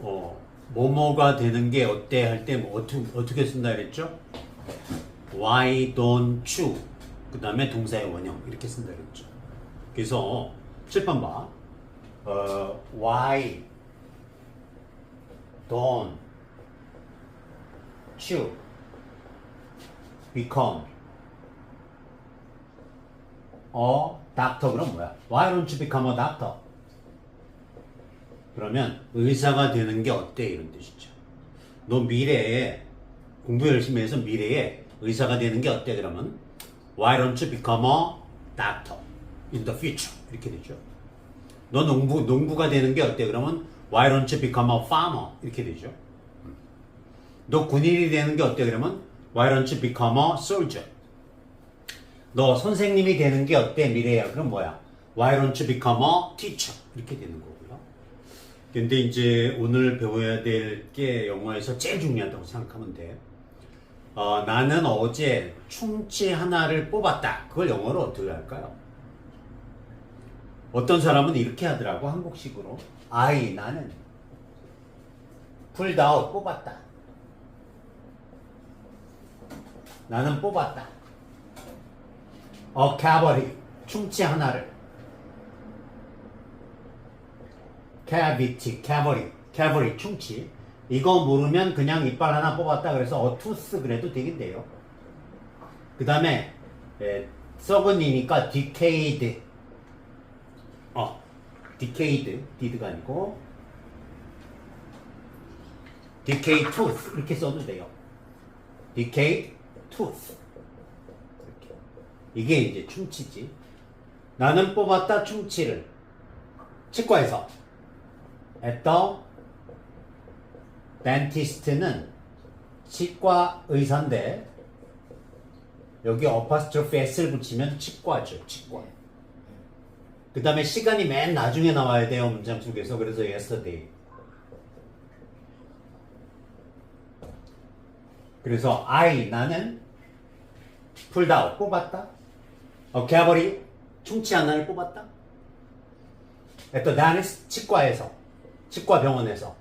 뭐뭐가 되는 게 어때 할 때 어떻게 쓴다 그랬죠? Why don't you? 그 다음에 동사의 원형 이렇게 쓴다 그랬죠. 그래서 7번 봐. Why don't you become a doctor? 그럼 뭐야? Why don't you become a doctor? 그러면 의사가 되는 게 어때? 이런 뜻이죠. 너 미래에 공부 열심히 해서 미래에 의사가 되는 게 어때? 그러면 Why don't you become a doctor in the future? 이렇게 되죠. 너 농부가 되는 게 어때? 그러면 Why don't you become a farmer? 이렇게 되죠. 너 군인이 되는 게 어때? 그러면 Why don't you become a soldier? 너 선생님이 되는 게 어때? 미래야. 그럼 뭐야? Why don't you become a teacher? 이렇게 되는 거고요. 근데 이제 오늘 배워야 될 게 영어에서 제일 중요하다고 생각하면 돼. 나는 어제 충치 하나를 뽑았다. 그걸 영어로 어떻게 할까요? 어떤 사람은 이렇게 하더라고, 한국식으로. 나는 pulled out, 뽑았다. 나는 뽑았다. cavity, 충치 하나를. cavity, 충치. 이거 모르면 그냥 이빨 하나 뽑았다 그래서 tooth 그래도 되겠네요. 그 다음에 썩은이니까 decayed. did가 아니고 decayed tooth 이렇게 써도 돼요. decayed tooth. 이렇게. 이게 이제 충치지. 나는 뽑았다 충치를. 치과에서 at the dentist는 치과 의사인데 여기 apostrophe s를 붙이면 치과죠. 치과. 그 다음에 시간이 맨 나중에 나와야 돼요. 문장 속에서. 그래서 yesterday. 그래서 나는 pulled out, 뽑았다. cavity, 충치 하나를 뽑았다. at the dentist, 치과 병원에서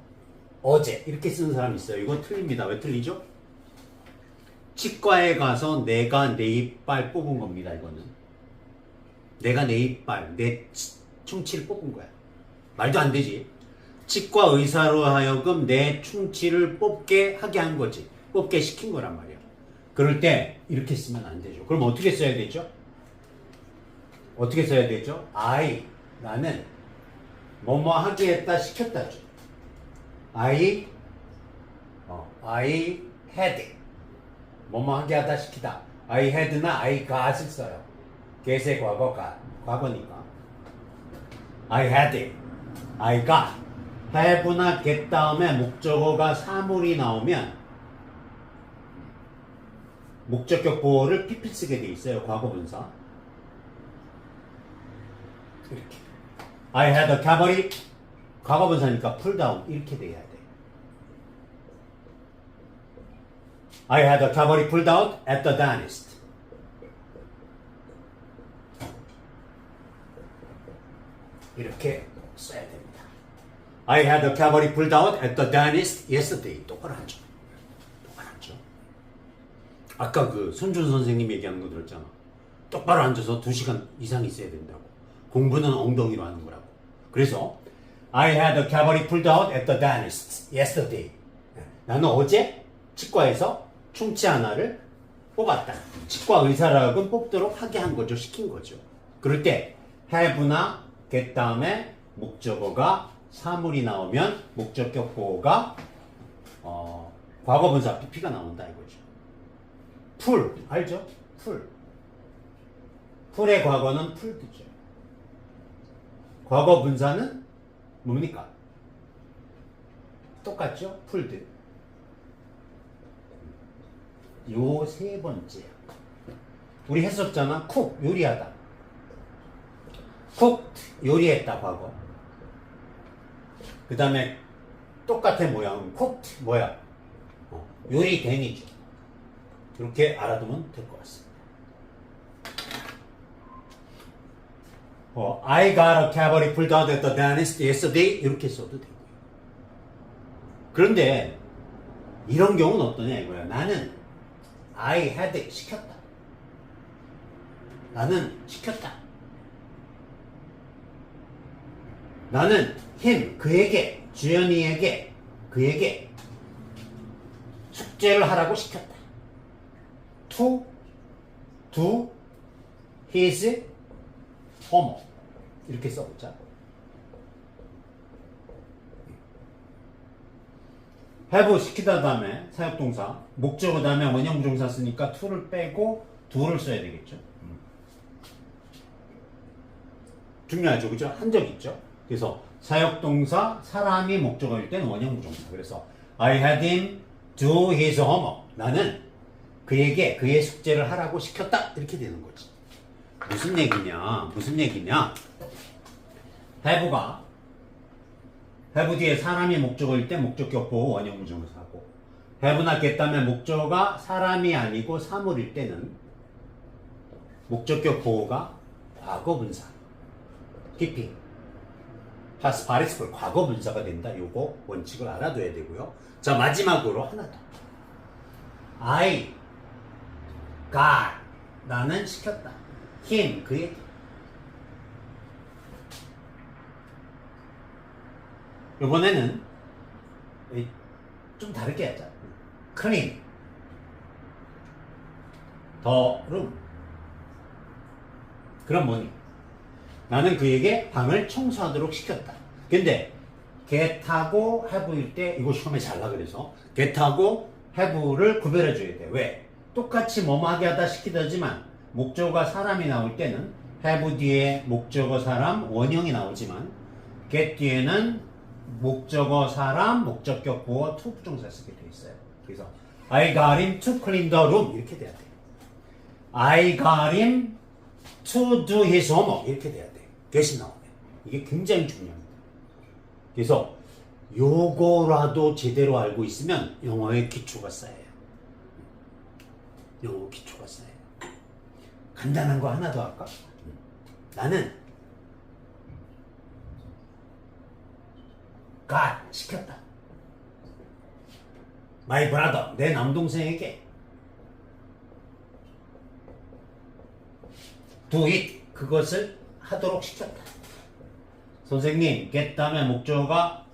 어제 이렇게 쓰는 사람이 있어요. 이거 틀립니다. 왜 틀리죠? 치과에 가서 내가 내 이빨 뽑은 겁니다. 이거는 내가 내 이빨, 내 충치를 뽑은 거야. 말도 안 되지. 치과 의사로 하여금 내 충치를 뽑게 하게 한 거지. 뽑게 시킨 거란 말이야. 그럴 때 이렇게 쓰면 안 되죠. 그럼 어떻게 써야 되죠? 어떻게 써야 되죠? 나는 뭐뭐 하게 했다, 시켰다죠. I had. 뭐뭐 하게 하다, 시키다. I had나 I got을 써요. get의 과거니까. I had it. I got. have나 get 다음에 목적어가 사물이 나오면 목적격 보호를 PP 쓰게 돼 있어요. 과거분사. 이렇게. I had a cavity. 과거분사니까 pulled out 이렇게 돼야 돼. I had a cavity pulled out at the dentist. 이렇게 써야 됩니다. I had a cavity pulled out at the dentist yesterday. 똑바로 하죠. 아까 그 손준 선생님 얘기하는 거 들었잖아. 똑바로 앉아서 2시간 이상 있어야 된다고. 공부는 엉덩이로 하는 거라고. 그래서 I had a cavity pulled out at the dentist yesterday. 나는 어제 치과에서 충치 하나를 뽑았다. 치과 의사라고 뽑도록 하게 한 거죠. 시킨 거죠. 그럴 때 have나 get 다음에 목적어가 사물이 나오면 목적격 보호가 과거분사 PP가 나온다 이거죠. 풀 알죠? 풀의 과거는 풀드죠. 과거 분사는 뭡니까? 똑같죠? 풀드. 요 세 번째. 우리 했었잖아. 쿡 요리하다. 쿡 요리했다 과거. 그 다음에 똑같은 모양은 쿡 뭐야? 요리된이죠. 이렇게 알아두면 될 것 같습니다. I got a cavity pulled out at the dentist yesterday. 이렇게 써도 되고요. 그런데 이런 경우는 어떠냐 이거야. 나는 I had 시켰다. 나는 시켰다. 나는 him 그에게 주연이에게 그에게 숙제를 하라고 시켰다. To do his homework 이렇게 써보자. have 시키다 다음에 사역동사 목적어 다음에 원형부정사 쓰니까 to를 빼고 do를 써야 되겠죠. 중요하죠, 그죠? 한 적 있죠. 그래서 사역동사 사람이 목적어일 때는 원형부정사. 그래서 I had him do his homework. 나는 그에게 그의 숙제를 하라고 시켰다. 이렇게 되는 거지. 무슨 얘기냐? have가 have 뒤에 사람이 목적어일 때 목적격 보호 원형부정사고 have나 get다면 목적어가 사람이 아니고 사물일 때는 목적격 보호가 과거분사 keeping past participle 과거분사가 된다. 요거 원칙을 알아둬야 되고요. 자, 마지막으로 하나 더. I got 나는 시켰다. him 그에게 이번에는 좀 다르게 하자. clean the room. 그럼 뭐니? 나는 그에게 방을 청소하도록 시켰다. 근데 get하고 have일 때 이거 시험에 잘 나. 그래서 get하고 have를 구별해 줘야 돼. 왜? 똑같이 뭐뭐 하게 하다 시키다지만 목적어가 사람이 나올 때는 have 뒤에 목적어 사람 원형이 나오지만 get 뒤에는 목적어 사람 목적격 보어 to 부정사 쓰게 돼 있어요. 그래서 I got him to clean the room 이렇게 돼야 돼. I got him to do his homework 이렇게 돼야 돼. get이 나오면 이게 굉장히 중요합니다. 그래서 요거라도 제대로 알고 있으면 영어의 기초가 쌓여요. 영어 기초가 쌓여요. 간단한 거 하나 더 할까? 나는 got 시켰다. my brother 내 남동생에게 do it 그것을 하도록 시켰다. 선생님 get 다음에 목적어가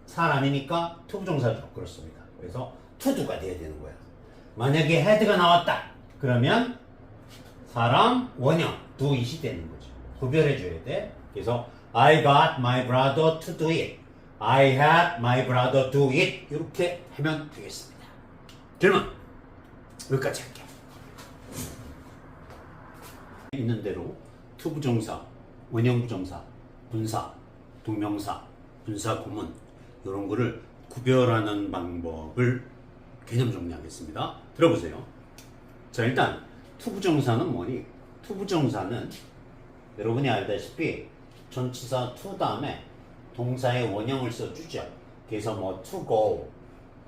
사람이니까 to 부정사죠. 그렇습니다. 그래서 to do가 돼야 되는 거야. 만약에 had가 나왔다 그러면 사람 원형 do it이 되는 거죠. 구별해 줘야 돼. 그래서 I got my brother to do it. I had my brother do it. 이렇게 하면 되겠습니다. 질문 여기까지 할게요. 있는 대로 to 부정사, 원형 부정사, 분사, 동명사, 분사 구문 이런 거를 구별하는 방법을 개념 정리하겠습니다. 들어보세요. 자, 일단 to 부정사는 뭐니? to 부정사는 여러분이 알다시피 전치사 to 다음에 동사의 원형을 써주죠. 그래서 뭐 to go,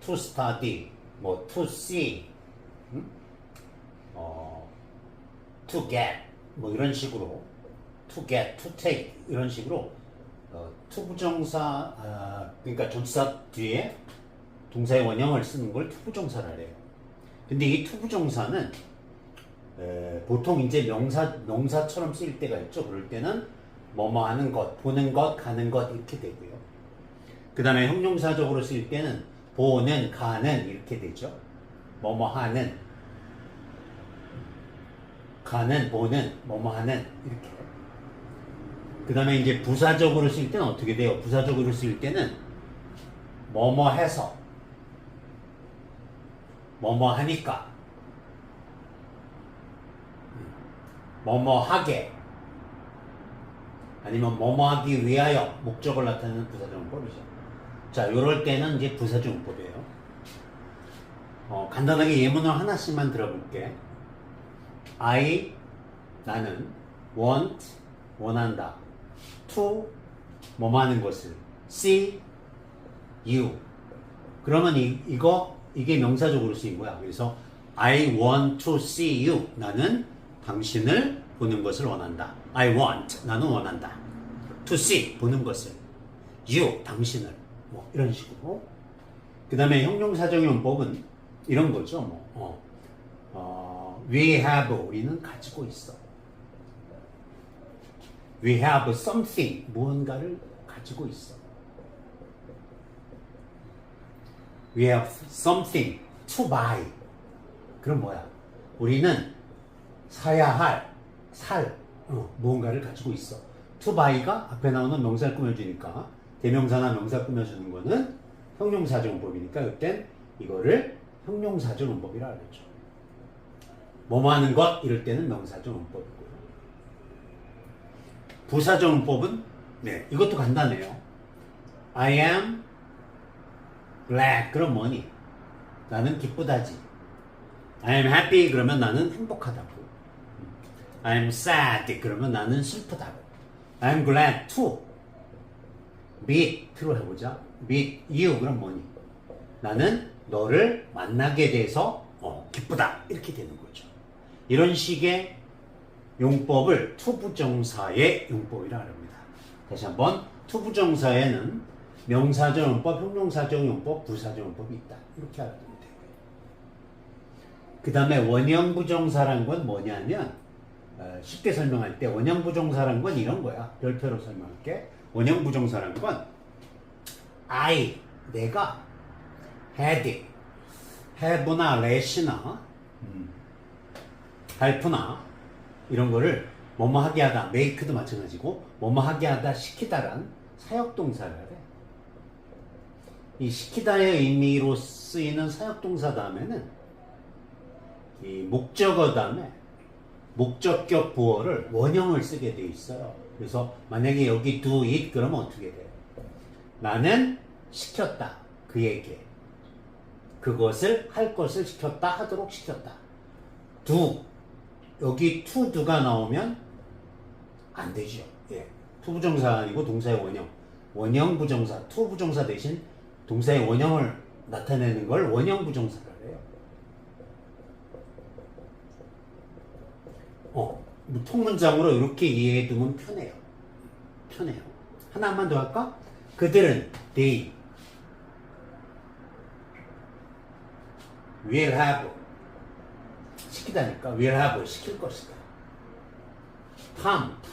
to study, 뭐 to see, to get 뭐 이런 식으로 to get, to take 이런 식으로 to 부정사 그러니까 전치사 뒤에 동사의 원형을 쓰는 걸 to 부정사라 해요. 근데 이 to 부정사는 보통 이제 명사처럼 쓰일 때가 있죠. 그럴 때는 뭐뭐 하는 것, 보는 것, 가는 것 이렇게 되고요. 그 다음에 형용사적으로 쓰일 때는 보는, 가는 이렇게 되죠. 뭐뭐 하는, 가는, 보는, 뭐뭐 하는 이렇게. 그 다음에 이제 부사적으로 쓰일 때는 어떻게 돼요? 부사적으로 쓰일 때는 뭐뭐 해서, 뭐뭐 하니까, 뭐뭐 하게, 아니면 뭐뭐 하기 위하여 목적을 나타내는 부사정법이죠. 자, 요럴 때는 이제 부사정법이에요. 간단하게 예문을 하나씩만 들어볼게. I, 나는, want, 원한다. to, 뭐뭐 하는 것을. see, you. 그러면 이게 명사적으로 쓰인 거야. 그래서 I want to see you. 나는 당신을 보는 것을 원한다. I want. 나는 원한다. To see. 보는 것을. You. 당신을. 뭐 이런 식으로. 그 다음에 형용사적용법은 이런 거죠. we have, 우리는 가지고 있어. we have something, 무언가를 가지고 있어. we have something to buy. 그럼 뭐야? 우리는 사야 할, 무언가를 가지고 있어. to buy가 앞에 나오는 명사를 꾸며주니까 대명사나 명사 꾸며주는 거는 형용사적용법이니까 그땐 이거를 형용사적용법이라 그러죠. 뭐뭐 하는 것 이럴 때는 명사적용법이고요. 부사적용법은 네, 이것도 간단해요. I am glad 그럼 뭐니? 나는 기쁘다지. I am happy 그러면 나는 행복하다고. I am sad 그러면 나는 슬프다고. I am glad to meet로 해보자. meet you 그럼 뭐니? 나는 너를 만나게 돼서 기쁘다 이렇게 되는 거죠. 이런 식의 용법을 투부정사의 용법이라 합니다. 다시 한번 투부정사에는 명사적 용법, 형용사적 용법, 부사적 용법이 있다. 이렇게 알아두면 돼요. 그 다음에 원형부정사란 건 뭐냐면 쉽게 설명할 때 원형부정사란 건 이런 거야. 별표로 설명할게. 원형부정사란 건 I, 내가 had, have나 let나 help나 이런 거를 뭐뭐 하게 하다, make도 마찬가지고 뭐뭐 하게 하다, 시키다란 사역동사를 해. 이 시키다의 의미로 쓰이는 사역동사 다음에는 이 목적어 다음에 목적격 보어를 원형을 쓰게 돼 있어요. 그래서 만약에 여기 do it 그러면 어떻게 돼요? 나는 시켰다. 그에게 그것을 할 것을 시켰다. 하도록 시켰다. do 여기 to do가 나오면 안 되죠. 예. to 부정사 아니고 동사의 원형. 원형 부정사, to 부정사 대신 동사의 원형을 나타내는 걸 원형 부정사라 해요. 통문장으로 이렇게 이해해 두면 편해요. 하나만 더 할까? 그들은 they will have 시키다니까 will have 시킬 것이다.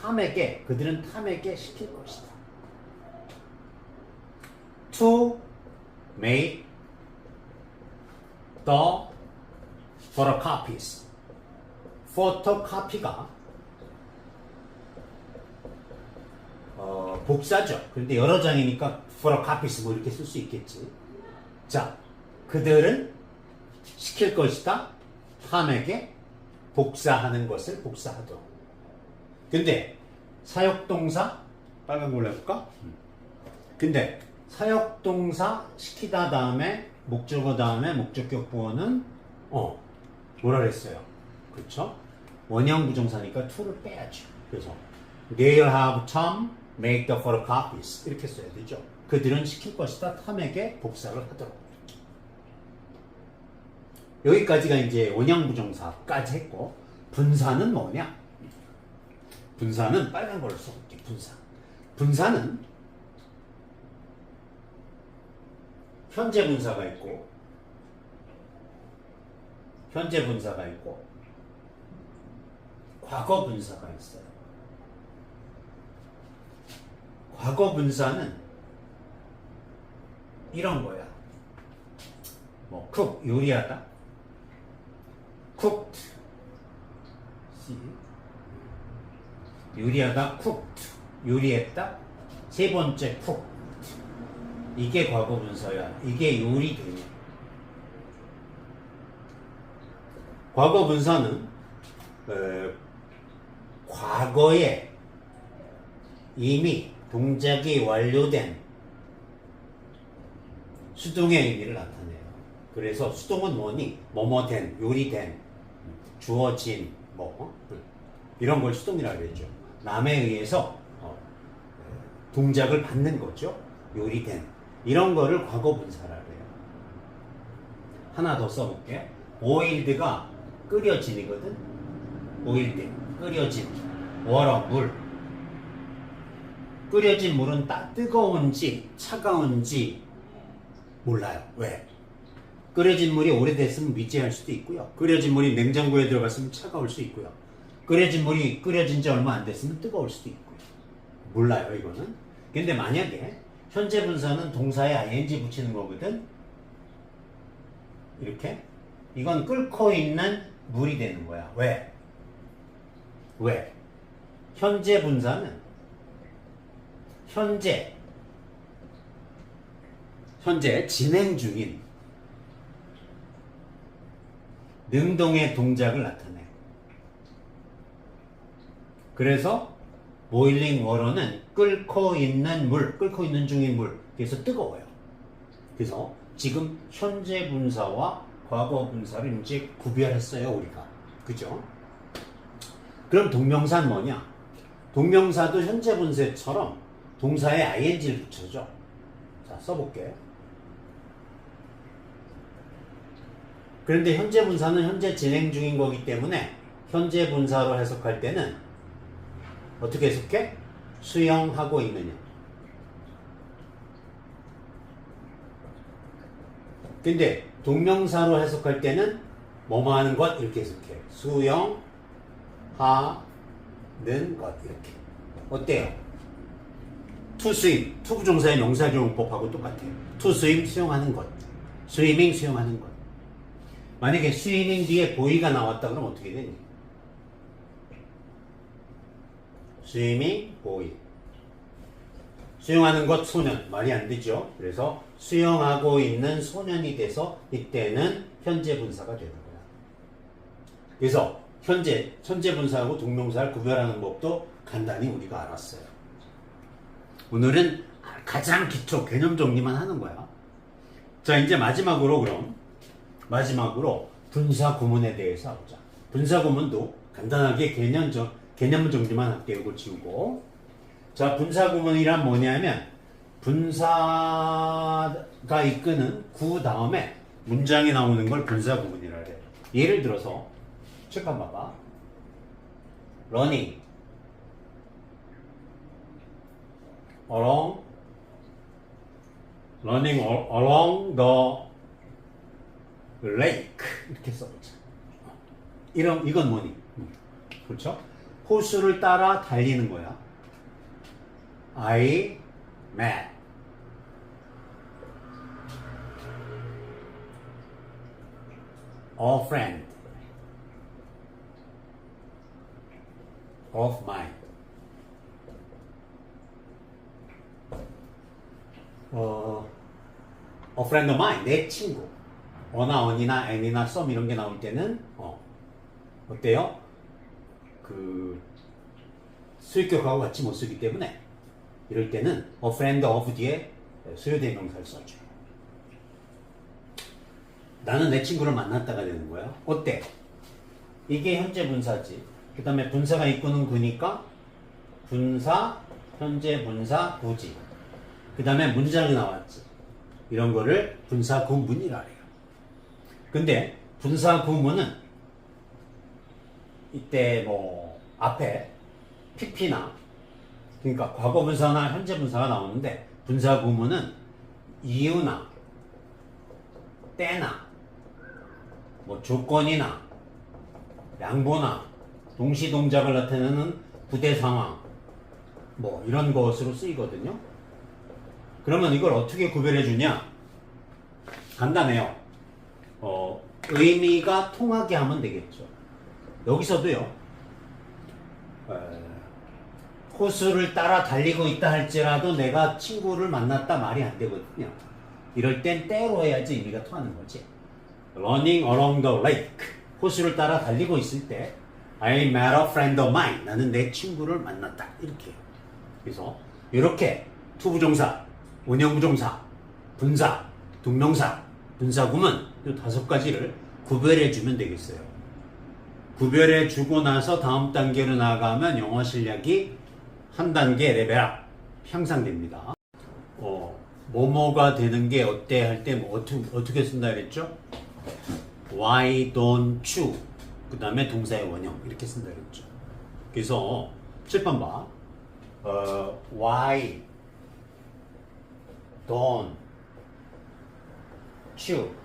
탐에게 그들은 탐에게 시킬 것이다. to make the photocopies. photocopy가 복사죠. 그런데 여러 장이니까 photocopies 뭐 이렇게 쓸 수 있겠지. 자, 그들은 시킬 것이다. 탐에게 복사하는 것을 복사하도록. 근데 사역동사 빨간 걸로 해볼까? 근데 사역동사 시키다 다음에 목적어 다음에 목적격 보어는 뭐라 그랬어요? 그렇죠? 원형 부정사니까 to를 빼야죠. 그래서 they'll have Tom make the photocopies 이렇게 써야 되죠. 그들은 시킬 것이다. 탐에게 복사를 하도록. 여기까지가 이제 원형 부정사까지 했고 분사는 뭐냐? 분사는 빨간 걸로 써볼게. 분사는 현재 분사가 있고 과거 분사가 있어요. 과거 분사는 이런 거야. 뭐 cook 요리하다. cooked 요리하다 cooked 요리했다. 세 번째 cooked 이게 과거 분사야. 이게 요리되냐. 과거 분사는 과거에 이미 동작이 완료된 수동의 의미를 나타내요. 그래서 수동은 뭐니? 뭐뭐 된, 요리된, 주어진, 이런 걸 수동이라고 그랬죠. 남에 의해서 동작을 받는 거죠. 요리된. 이런 거를 과거 분사라고 해요. 하나 더 써볼게. boiled가 끓여진이거든. boiled, 끓여진. water, 물. 끓여진 물은 뜨거운지 차가운지 몰라요. 왜? 끓여진 물이 오래됐으면 미지할 수도 있고요. 끓여진 물이 냉장고에 들어갔으면 차가울 수 있고요. 끓여진 물이 끓여진 지 얼마 안 됐으면 뜨거울 수도 있고요. 몰라요, 이거는. 근데 만약에 현재 분사는 동사에 ing 붙이는 거거든. 이렇게. 이건 끓고 있는 물이 되는 거야. 왜? 왜? 현재 분사는 현재 진행 중인 능동의 동작을 나타내. 그래서 boiling water는 끓고 있는 물, 끓고 있는 중인 물. 그래서 뜨거워요. 그래서 지금 현재 분사와 과거 분사를 이제 구별했어요, 우리가. 그죠? 그럼 동명사는 뭐냐? 동명사도 현재 분사처럼 동사에 ing를 붙여줘. 자, 써볼게. 그런데 현재 분사는 현재 진행 중인 거기 때문에 현재 분사로 해석할 때는 어떻게 해석해? 수영하고 있느냐. 근데 동명사로 해석할 때는 뭐뭐 하는 것 이렇게 해석해. 수영하는 것 이렇게. 어때요? to swim, 투부정사의 명사교용법하고 똑같아요. to swim 수영하는 것. swimming 수영하는 것. 만약에 swimming 뒤에 보이가 나왔다 그러면 어떻게 되니? swimming boy. 수영하는 것 소년. 말이 안 되죠. 그래서 수영하고 있는 소년이 돼서 이때는 현재 분사가 되는 거야. 그래서 현재 분사하고 동명사를 구별하는 법도 간단히 우리가 알았어요. 오늘은 가장 기초 개념 정리만 하는 거야. 자, 이제 마지막으로 분사 구문에 대해서 해보자. 분사 구문도 간단하게 개념 정리만 할게요. 이거 지우고. 자, 분사 구문이란 뭐냐면 분사가 이끄는 구 다음에 문장이 나오는 걸 분사 구문이라 그래. 예를 들어서 칠판 봐봐. running along the lake 이렇게 써보자. 이건 뭐니? 그렇죠? 호수를 따라 달리는 거야. I met a friend of mine. A friend of mine, 내 친구. 어나, 언이나, 애니나, 썸 이런 게 나올 때는 어때요? 그 수익격하고 같이 못 쓰기 때문에 이럴 때는 a friend of 뒤에 수요대명사를 써줘요. 나는 내 친구를 만났다가 되는 거야. 어때? 이게 현재 분사지. 그 다음에 분사가 이끄는 구니까 분사, 현재 분사, 구지. 그 다음에 문장이 나왔지. 이런 거를 분사 구문이라 해요. 근데 분사 구문은 이때 뭐 앞에 pp나 그러니까 과거 분사나 현재 분사가 나오는데 분사 구문은 이유나 때나 뭐 조건이나 양보나 동시 동작을 나타내는 부대 상황 뭐 이런 것으로 쓰이거든요. 그러면 이걸 어떻게 구별해 주냐? 간단해요. 의미가 통하게 하면 되겠죠. 여기서도요. 호수를 따라 달리고 있다 할지라도 내가 친구를 만났다 말이 안 되거든요. 이럴 땐 때로 해야지 의미가 통하는 거지. Running along the lake. 호수를 따라 달리고 있을 때 I met a friend of mine. 나는 내 친구를 만났다. 이렇게. 그래서 이렇게 투부정사, 원형부정사, 분사, 동명사, 분사구문 이 5가지를 구별해주면 되겠어요. 구별해주고 나서 다음 단계로 나가면 영어 실력이 한 단계 레벨업 향상됩니다. 뭐뭐가 되는 게 어때 할 때 뭐 어떻게 쓴다 그랬죠? Why don't you? 그 다음에 동사의 원형 이렇게 쓴다 그랬죠. 그래서 칠판 봐. Why don't you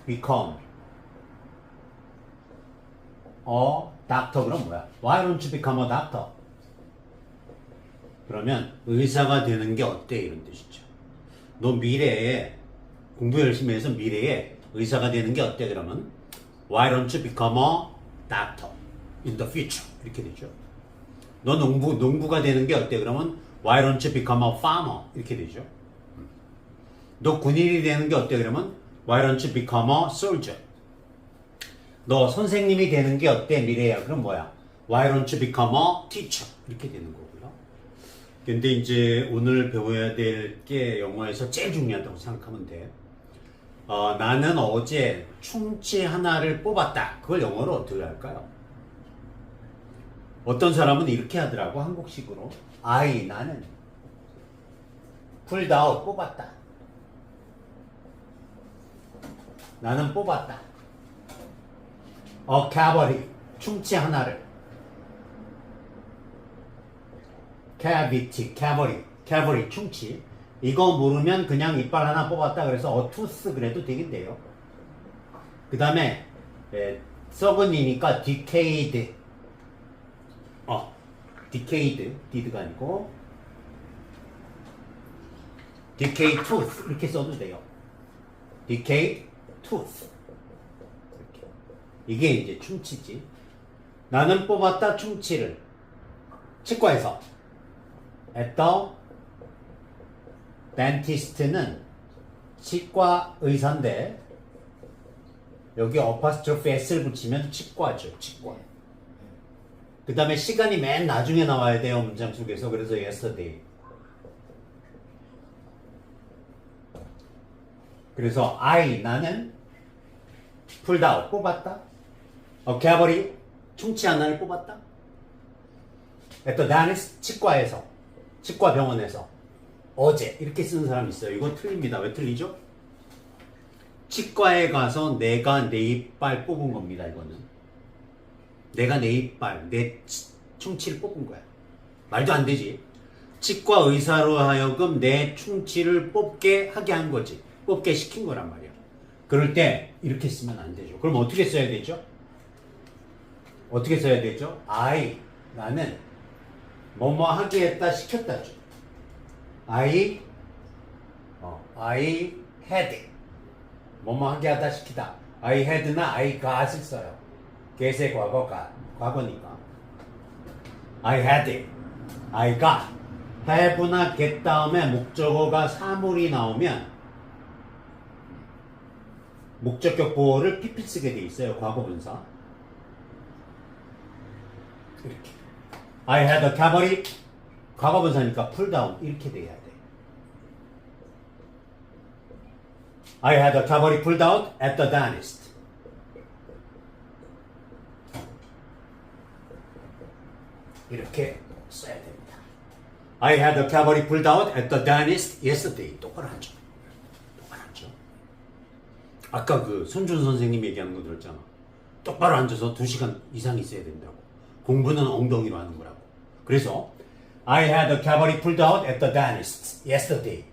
become a doctor? 그럼 뭐야? Why don't you become a doctor? 그러면 의사가 되는 게 어때? 이런 뜻이죠. 너 미래에 공부 열심히 해서 미래에 의사가 되는 게 어때? 그러면 Why don't you become a doctor in the future? 이렇게 되죠. 너 농부가 되는 게 어때? 그러면 Why don't you become a farmer? 이렇게 되죠. 너 군인이 되는 게 어때? 그러면 Why don't you become a soldier? 너 선생님이 되는 게 어때? 미래야. 그럼 뭐야? Why don't you become a teacher? 이렇게 되는 거고요. 근데 이제 오늘 배워야 될 게 영어에서 제일 중요하다고 생각하면 돼. 나는 어제 충치 하나를 뽑았다. 그걸 영어로 어떻게 할까요? 어떤 사람은 이렇게 하더라고, 한국식으로. 나는 pulled out, 뽑았다. 나는 뽑았다. cavity, 충치 하나를. cavity, 충치. 이거 모르면 그냥 이빨 하나 뽑았다 그래서 tooth 그래도 되겠네요. 그 다음에 썩은이니까 decayed. did가 아니고 decayed tooth 이렇게 써도 돼요. decayed tooth. 이렇게. 이게 이제 충치지. 나는 뽑았다 충치를. 치과에서 at the dentist는 치과 의사인데 여기 apostrophe s를 붙이면 치과죠. 치과. 그 다음에 시간이 맨 나중에 나와야 돼요. 문장 속에서. 그래서 yesterday. 그래서 나는 pulled out, 뽑았다. cavity, 충치 하나를 뽑았다. at the dentist, 치과에서. 치과 병원에서. 어제 이렇게 쓰는 사람이 있어요. 이거 틀립니다. 왜 틀리죠? 치과에 가서 내가 내 이빨 뽑은 겁니다. 이거는 내가 내 이빨, 내 충치를 뽑은 거야. 말도 안 되지. 치과 의사로 하여금 내 충치를 뽑게 하게 한 거지. 뽑게 시킨 거란 말이야. 그럴 때 이렇게 쓰면 안 되죠. 그럼 어떻게 써야 되죠? 어떻게 써야 되죠? 나는 뭐뭐 하게 했다, 시켰다죠. I had 뭐뭐 하게 하다 시키다. I had나 I got을 써요. get의 과거니까. I had it. I got. have나 get 다음에 목적어가 사물이 나오면 목적격 보호를 PP 쓰게 돼 있어요. 과거분사. 이렇게. I had a cavity. 과거분사니까 pull down 이렇게 돼야 돼. I had a cavity pulled out at the dentist. 이렇게 써야 됩니다. I had a cavity pulled out at the dentist yesterday. 똑바로 하죠. 똑바로 하죠. 아까 그 손준 선생님 얘기하는 거 들었잖아. 똑바로 앉아서 2시간 이상 있어야 된다고. 공부는 엉덩이로 하는 거라고. 그래서 I had a cavity pulled out at the dentist yesterday.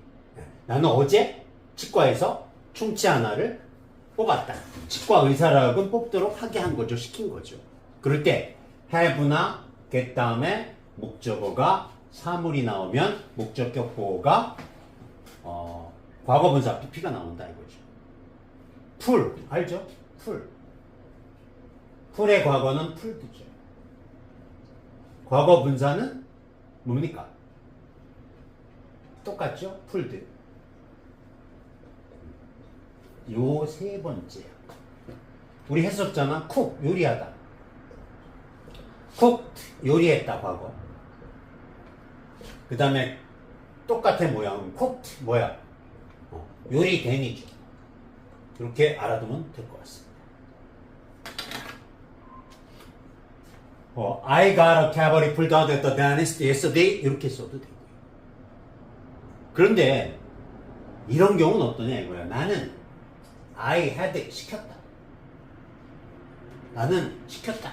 나는 어제 치과에서 충치 하나를 뽑았다. 치과 의사라고 뽑도록 하게 한 거죠. 시킨 거죠. 그럴 때 have나 get 다음에 목적어가 사물이 나오면 목적격 보호가 과거분사 PP가 나온다 이거죠. pull 알죠? pull의 과거는 pulled죠. 과거분사는 뭡니까? 똑같죠? pulled. 요 세 번째야. 우리 했었잖아. cook 요리하다. cooked 요리했다 과거. 그 다음에 똑같은 모양은 cooked 뭐야? 요리된이죠. 이렇게 알아두면 될 것 같습니다. I got a cavity pulled out at the dentist yesterday 이렇게 써도 되고요. 그런데 이런 경우는 어떠냐 이거야. 나는 I had it, 시켰다. 나는 시켰다.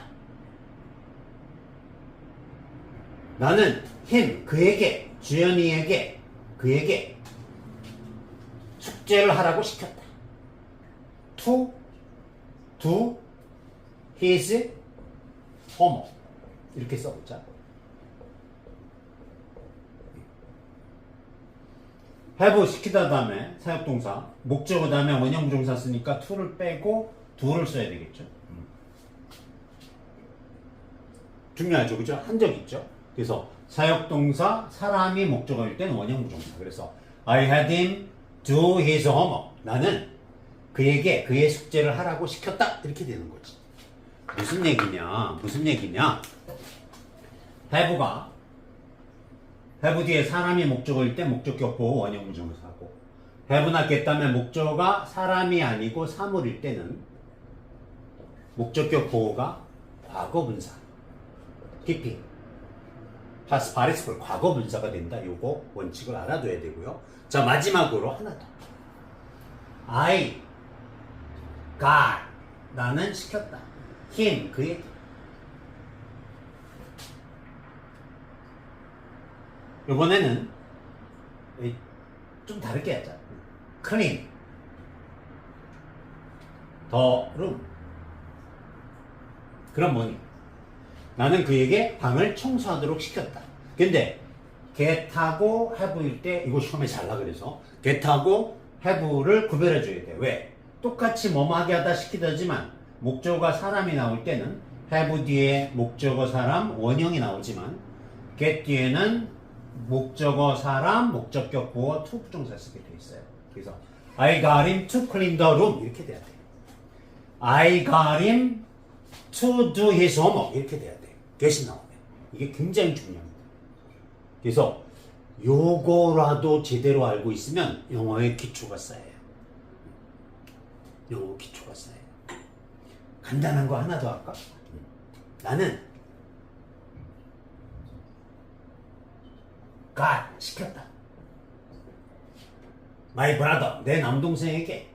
나는 him, 그에게, 주연이에게, 그에게 숙제 숙제를 하라고 시켰다. To do his homework. 이렇게 써보자. have 시키다 다음에 사역동사, 목적어 다음에 원형부정사 쓰니까 to를 빼고 do를 써야 되겠죠. 중요하죠, 그죠? 한 적 있죠. 그래서 사역동사, 사람이 목적어일 때는 원형부정사. 그래서 I had him do his homework. 나는 그에게 그의 숙제를 하라고 시켰다. 이렇게 되는 거지. 무슨 얘기냐? 무슨 얘기냐? have가 have 뒤에 사람이 목적어일 때 목적격 보호 원형부정사고, have나 get다음에 목적어가 사람이 아니고 사물일 때는 목적격 보호가 과거분사, PP, past participle 과거분사가 된다. 요거 원칙을 알아둬야 되고요. 자, 마지막으로 하나 더. I got 나는 시켰다. him 그에게. 이번에는 좀 다르게 하자. clean the room. 그럼 뭐니? 나는 그에게 방을 청소하도록 시켰다. 근데 get하고 have일 때 이거 시험에 잘 나. 그래서 get하고 have를 구별해 줘야 돼. 왜? 똑같이 뭐뭐 하게 하다 시키다지만 목적어가 사람이 나올 때는 have 뒤에 목적어 사람 원형이 나오지만 get 뒤에는 목적어 사람 목적격 보어 to 부정사 쓰게 돼 있어요. 그래서 I got him to clean the room 이렇게 돼야 돼. I got him to do his homework 이렇게 돼야 돼. get이 나오면 이게 굉장히 중요합니다. 그래서 요거라도 제대로 알고 있으면 영어의 기초가 쌓여요. 영어 기초가 쌓여요. 간단한 거 하나 더 할까? 나는 got 시켰다. My brother 내 남동생에게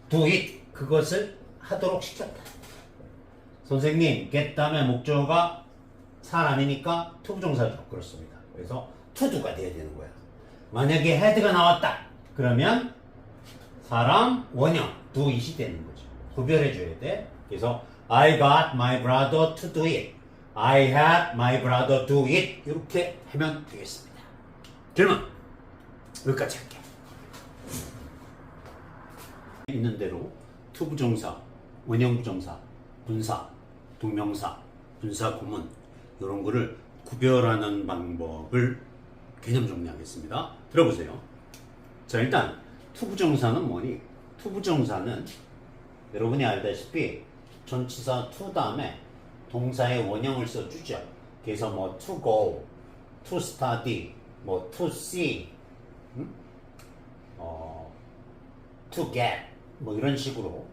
do it 그것을 하도록 시켰다. 선생님 get 다음에 목적어가 사람이니까 to 부정사죠. 그렇습니다. 그래서 to do가 돼야 되는 거야. 만약에 had가 나왔다 그러면 사람 원형 do it이 되는 거죠. 구별해 줘야 돼. 그래서 I got my brother to do it. I had my brother do it. 이렇게 하면 되겠습니다. 질문 여기까지 할게요. 있는 대로 to 부정사, 원형 부정사, 분사, 동명사, 분사 구문 이런 거를 구별하는 방법을 개념 정리하겠습니다. 들어보세요. 자, 일단 to 부정사는 뭐니? to 부정사는 여러분이 알다시피 전치사 to 다음에 동사의 원형을 써주죠. 그래서 뭐 to go, to study, 뭐 to see, to get 뭐 이런 식으로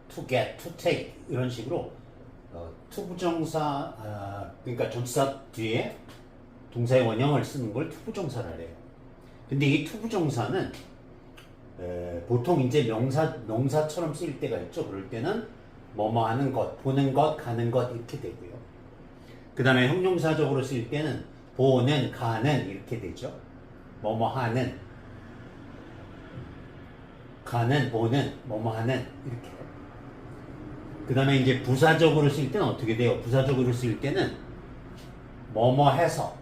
to get, to take 이런 식으로 to 부정사 그러니까 전치사 뒤에 동사의 원형을 쓰는 걸 to 부정사를 해요. 근데 이 to 부정사는 보통 이제 명사처럼 쓰일 때가 있죠. 그럴 때는 뭐뭐 하는 것, 보는 것, 가는 것 이렇게 되고요. 그 다음에 형용사적으로 쓸 때는 보는, 가는 이렇게 되죠. 뭐뭐 하는, 가는, 보는, 뭐뭐 하는 이렇게. 그 다음에 이제 부사적으로 쓸 때는 어떻게 돼요? 부사적으로 쓸 때는 뭐뭐 해서,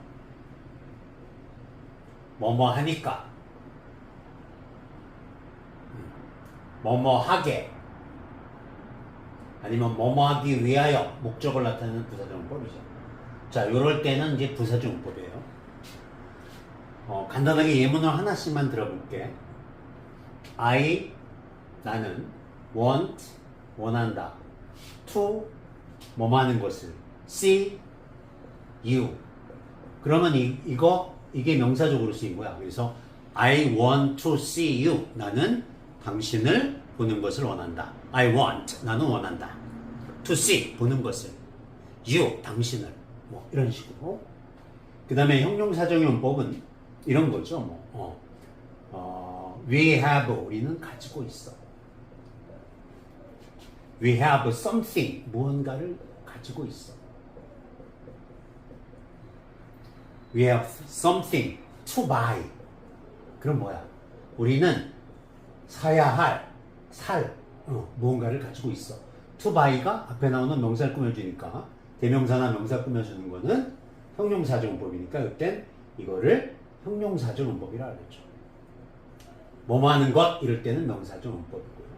뭐뭐 하니까, 뭐뭐 하게, 아니면 뭐뭐 하기 위하여 목적을 나타내는 부사정법이죠. 자, 이럴 때는 이제 부사정법이에요. 간단하게 예문을 하나씩만 들어볼게. I 나는 want 원한다. to 뭐뭐 하는 것을 see you. 그러면 이게 명사적으로 쓰인 거야. 그래서 I want to see you. 나는 당신을 보는 것을 원한다. I want 나는 원한다. To see 보는 것을. You 당신을. 뭐 이런 식으로. 그 다음에 형용사적 용법은 이런 거죠. We have 우리는 가지고 있어. We have something 무언가를 가지고 있어. We have something to buy. 그럼 뭐야? 우리는 사야 할, 무언가를 가지고 있어. to buy가 앞에 나오는 명사를 꾸며주니까 대명사나 명사 꾸며주는 거는 형용사정법이니까 그땐 이거를 형용사정법이라 그랬죠. 뭐뭐 하는 것 이럴 때는 명사정법이고요.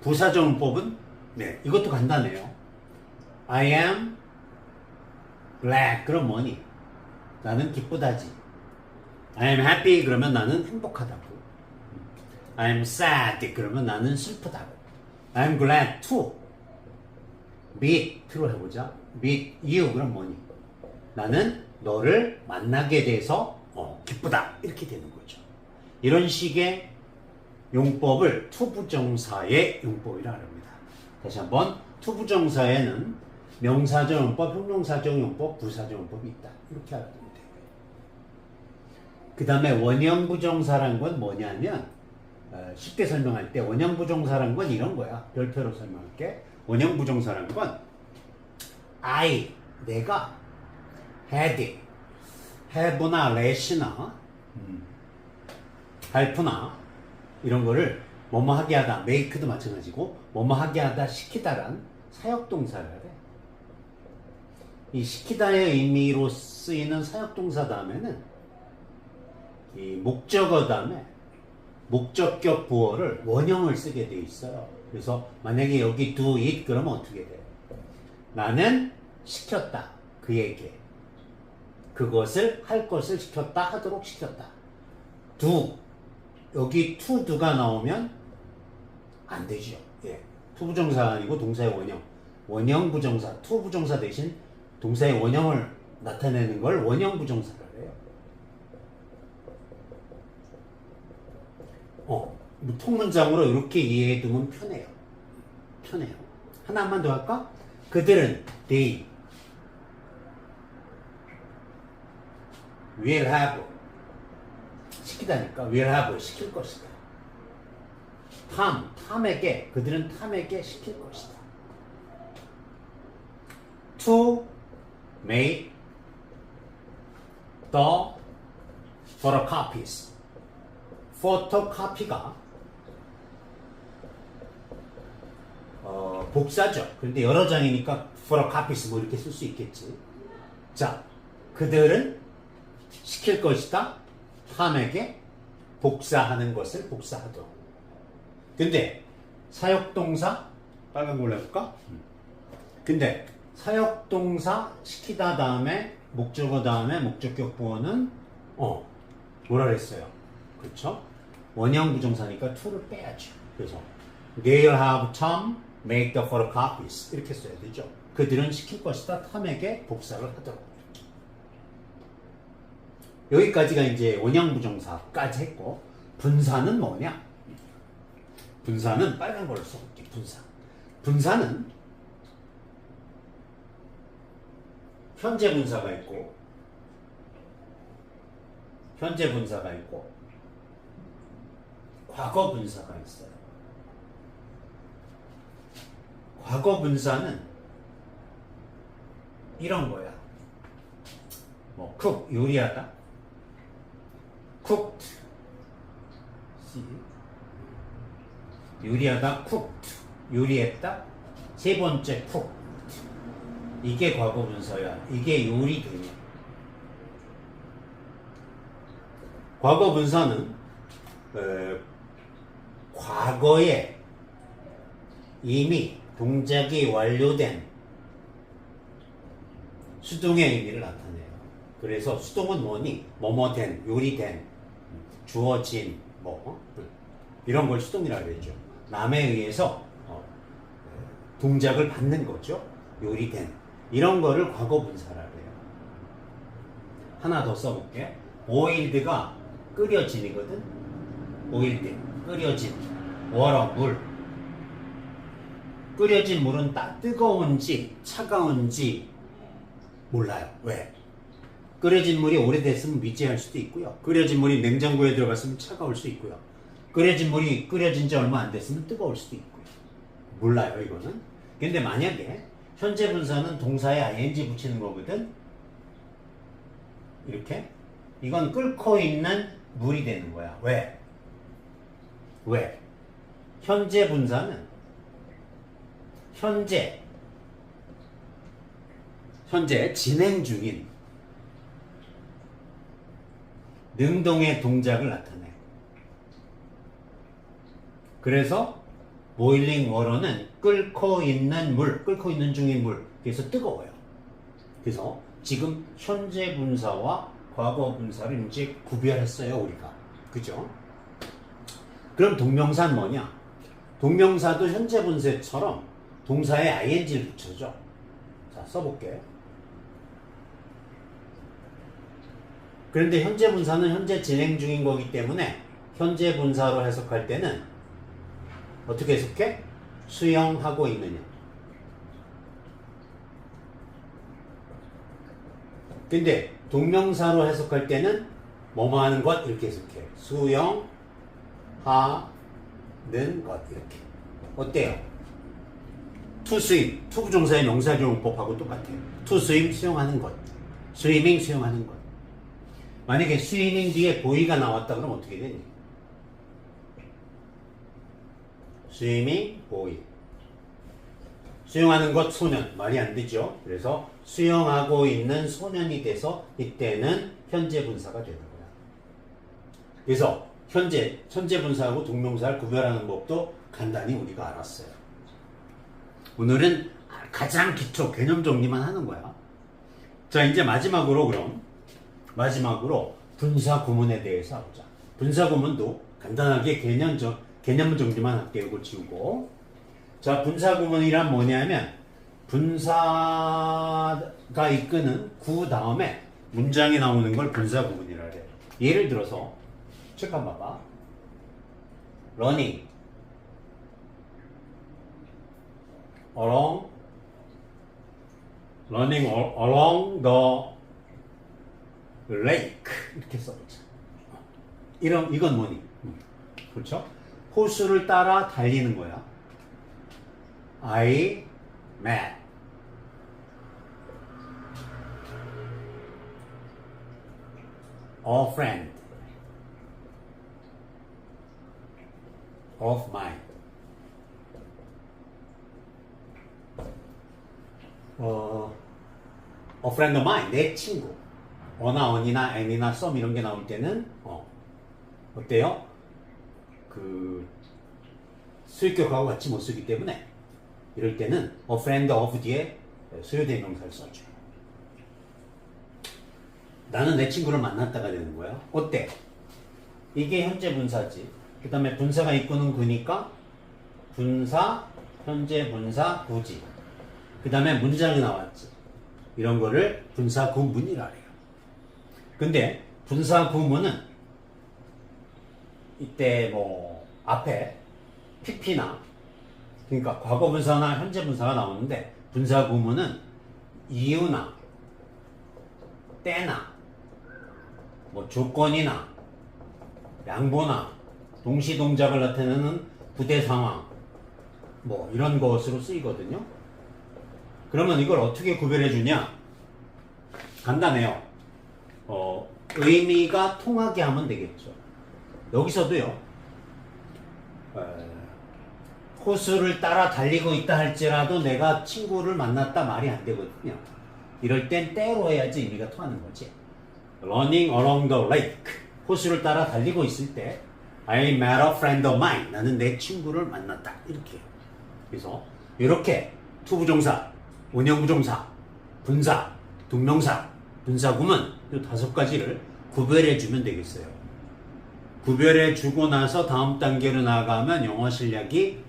부사정법은 네, 이것도 간단해요. I am glad. 그럼 뭐니? 나는 기쁘다지. I am happy. 그러면 나는 행복하다고. I am sad. 그러면 나는 슬프다고. I am glad to meet로 해보자. meet you. 그럼 뭐니? 나는 너를 만나게 돼서 기쁘다. 이렇게 되는 거죠. 이런 식의 용법을 투부정사의 용법이라 합니다. 다시 한번 투부정사에는 명사적 용법, 형용사적 용법, 부사적 용법이 있다. 이렇게 알아두면 돼요. 그 다음에 원형부정사란 건 뭐냐면 쉽게 설명할 때 원형부정사란 건 이런 거야. 별표로 설명할게. 원형부정사란 건 I, 내가 had, have나 let이나 help나 이런 거를 뭐뭐 하게 하다, make도 마찬가지고 뭐뭐 하게 하다, 시키다란 사역동사를 해. 이 시키다의 의미로 쓰이는 사역동사 다음에는 이 목적어 다음에 목적격 부어를 원형을 쓰게 돼 있어요. 그래서 만약에 여기 do it 그러면 어떻게 돼? 나는 시켰다. 그에게 그것을 할 것을 시켰다. 하도록 시켰다. do 여기 to do가 나오면 안 되죠. 예. 투부정사 아니고 동사의 원형. 원형 부정사, to 부정사 대신 동사의 원형을 나타내는 걸 원형 부정사를 해요. 통문장으로 이렇게 이해해 두면 편해요. 편해요. 하나만 더 할까? 그들은 they will have 시키다니까 will have 시킬 것이다. 탐에게 그들은 탐에게 시킬 것이다. to make the photocopies. photocopy가 복사죠. 그런데 여러 장이니까 photocopies 뭐 이렇게 쓸 수 있겠지. 자, 그들은 시킬 것이다. 탐에게 복사하는 것을 복사하도록. 근데 사역동사 빨간 걸로 해볼까? 근데 사역동사 시키다 다음에 목적어 다음에 목적격 부어는 뭐라 그랬어요? 그렇죠? 원형 부정사니까 to를 빼야죠. 그래서 they'll have Tom make the photocopies 이렇게 써야 되죠. 그들은 시킬 것이다. 탐에게 복사를 하도록. 여기까지가 이제 원형 부정사까지 했고 분사는 뭐냐? 분사는 빨간 걸로 써볼게. 분사는 현재 분사가 있고 과거 분사가 있어요. 과거 분사는 이런 거야. 뭐 cook 요리하다, cooked 요리하다, cooked 요리했다, 세 번째 cooked 이게 과거 분사야. 이게 요리되냐. 과거 분사는 과거에 이미 동작이 완료된 수동의 의미를 나타내요. 그래서 수동은 뭐니? 뭐뭐 된, 요리된, 주어진, 이런 걸 수동이라고 그랬죠. 남에 의해서 동작을 받는 거죠. 요리된. 이런 거를 과거 분사라고 해요. 하나 더 써볼게. boiled가 끓여진이거든. boiled, 끓여진. water, 물. 끓여진 물은 뜨거운지 차가운지 몰라요. 왜? 끓여진 물이 오래됐으면 미지할 수도 있고요. 끓여진 물이 냉장고에 들어갔으면 차가울 수 있고요. 끓여진 물이 끓여진 지 얼마 안 됐으면 뜨거울 수도 있고요. 몰라요, 이거는. 근데 만약에 현재 분사는 동사에 ing 붙이는 거거든. 이렇게. 이건 끓고 있는 물이 되는 거야. 왜? 왜? 현재 분사는 현재 진행 중인 능동의 동작을 나타내. 그래서 boiling water는 끓고 있는 물, 끓고 있는 중인 물. 그래서 뜨거워요. 그래서 지금 현재 분사와 과거 분사를 이제 구별했어요, 우리가. 그죠? 그럼 동명사는 뭐냐? 동명사도 현재 분사처럼 동사에 ing를 붙여줘. 자, 써볼게. 그런데 현재 분사는 현재 진행 중인 거기 때문에 현재 분사로 해석할 때는 어떻게 해석해? 수영하고 있느냐. 근데 동명사로 해석할 때는 뭐뭐 하는 것 이렇게 해석해. 수영하는 것 이렇게. 어때요? to swim, 투부정사의 명사조용법하고 똑같아요. to swim 수영하는 것, swimming 수영하는 것. 만약에 swimming 뒤에 보이가 나왔다 그러면 어떻게 되니? swimming boy. 수영하는 것 소년 말이 안 되죠. 그래서 수영하고 있는 소년이 돼서 이때는 현재 분사가 되는 거야. 그래서 현재 분사하고 동명사를 구별하는 법도 간단히 우리가 알았어요. 오늘은 가장 기초 개념 정리만 하는 거야. 자, 이제 마지막으로 분사 구문에 대해서 알아보자. 분사 구문도 간단하게 개념 정리만 할게요. 이걸 지우고. 자, 분사 구문이란 뭐냐면 분사가 이끄는 구 다음에 문장이 나오는 걸 분사 구문이라 그래. 예를 들어서 잠깐 봐봐. running along the lake 이렇게 써보자. 이건 뭐니? 그렇죠? 호수를 따라 달리는 거야. I met a friend of mine. A friend of mine, 내 친구. 어나 언이나 애니나 썸 이런 게 나올 때는 어때요? 그 수익격하고 같이 못 쓰기 때문에 이럴 때는 a friend of 뒤에 소요대명사를 써줘요. 나는 내 친구를 만났다가 되는 거야. 어때? 이게 현재 분사지. 그 다음에 분사가 이끄는 구니까 분사, 현재 분사, 구지. 그 다음에 문장이 나왔지. 이런 거를 분사 구문이라 해요. 근데 분사 구문은 이때 뭐 앞에 pp나 그러니까 과거 분사나 현재 분사가 나오는데 분사 구문은 이유나 때나 뭐 조건이나 양보나 동시 동작을 나타내는 부대 상황 뭐 이런 것으로 쓰이거든요. 그러면 이걸 어떻게 구별해 주냐? 간단해요. 의미가 통하게 하면 되겠죠. 여기서도요. 호수를 따라 달리고 있다 할지라도 내가 친구를 만났다 말이 안 되거든요. 이럴 땐 때로 해야지 의미가 통하는 거지. Running along the lake. 호수를 따라 달리고 있을 때 I met a friend of mine. 나는 내 친구를 만났다. 이렇게. 그래서 이렇게 투부정사, 원형부정사, 분사, 동명사, 분사구문 이 5가지를 구별해주면 되겠어요. 구별해주고 나서 다음 단계로 나아가면 영어 실력이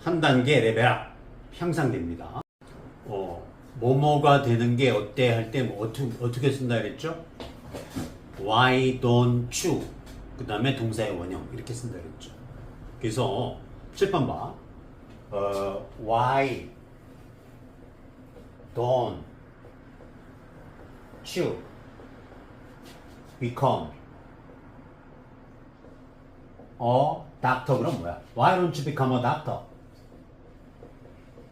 한 단계 레벨업 향상됩니다. 뭐뭐가 되는 게 어때 할 때 뭐 어떻게 쓴다 그랬죠? Why don't you? 그 다음에 동사의 원형 이렇게 쓴다 그랬죠. 그래서 7번 봐. Why don't you become a doctor? 그럼 뭐야? Why don't you become a doctor?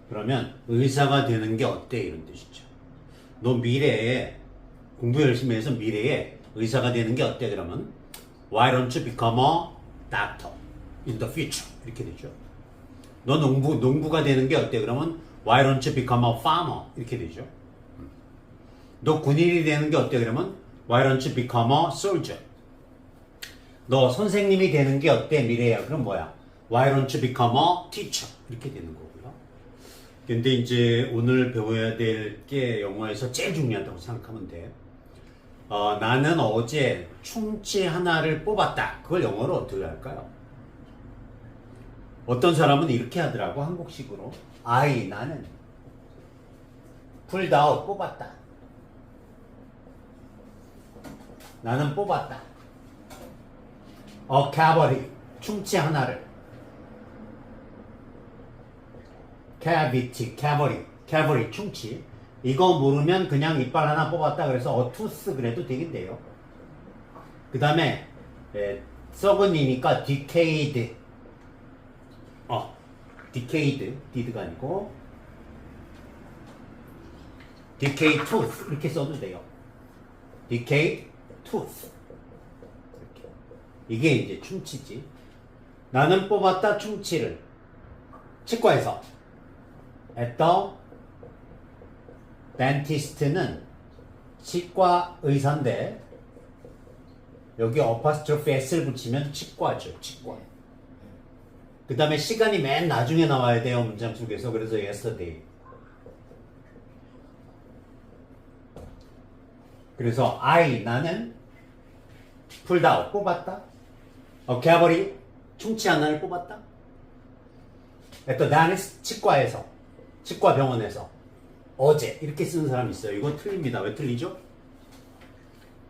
그러면 의사가 되는 게 어때? 이런 뜻이죠. 너 미래에 공부 열심히 해서 미래에 의사가 되는 게 어때? 그러면 Why don't you become a doctor in the future? 이렇게 되죠. 너 농부가 되는 게 어때? 그러면 Why don't you become a farmer? 이렇게 되죠. 너 군인이 되는 게 어때? 그러면 Why don't you become a soldier? 너 선생님이 되는 게 어때? 미래야. 그럼 뭐야? Why don't you become a teacher? 이렇게 되는 거고요. 근데 이제 오늘 배워야 될 게 영어에서 제일 중요하다고 생각하면 돼. 나는 어제 충치 하나를 뽑았다. 그걸 영어로 어떻게 할까요? 어떤 사람은 이렇게 하더라고. 한국식으로. 나는 pulled out 뽑았다. 나는 뽑았다. cavity 충치 하나를. cavity 충치. 이거 모르면 그냥 이빨 하나 뽑았다 그래서 tooth 그래도 되겠네요. 그 다음에 썩은 이니까 decayed. decayed did가 아니고 decayed tooth 이렇게 써도 돼요. decayed tooth. 이렇게. 이게 이제 충치지. 나는 뽑았다 충치를. 치과에서 at the dentist는 치과 의사인데 여기 apostrophe s를 붙이면 치과죠. 치과. 그 다음에 시간이 맨 나중에 나와야 돼요. 문장 속에서. 그래서 yesterday. 그래서 나는 pulled out 뽑았다. cavity 충치 하나를 뽑았다. at the dentist 치과에서. 치과 병원에서. 어제 이렇게 쓰는 사람 있어요. 이건 틀립니다. 왜 틀리죠?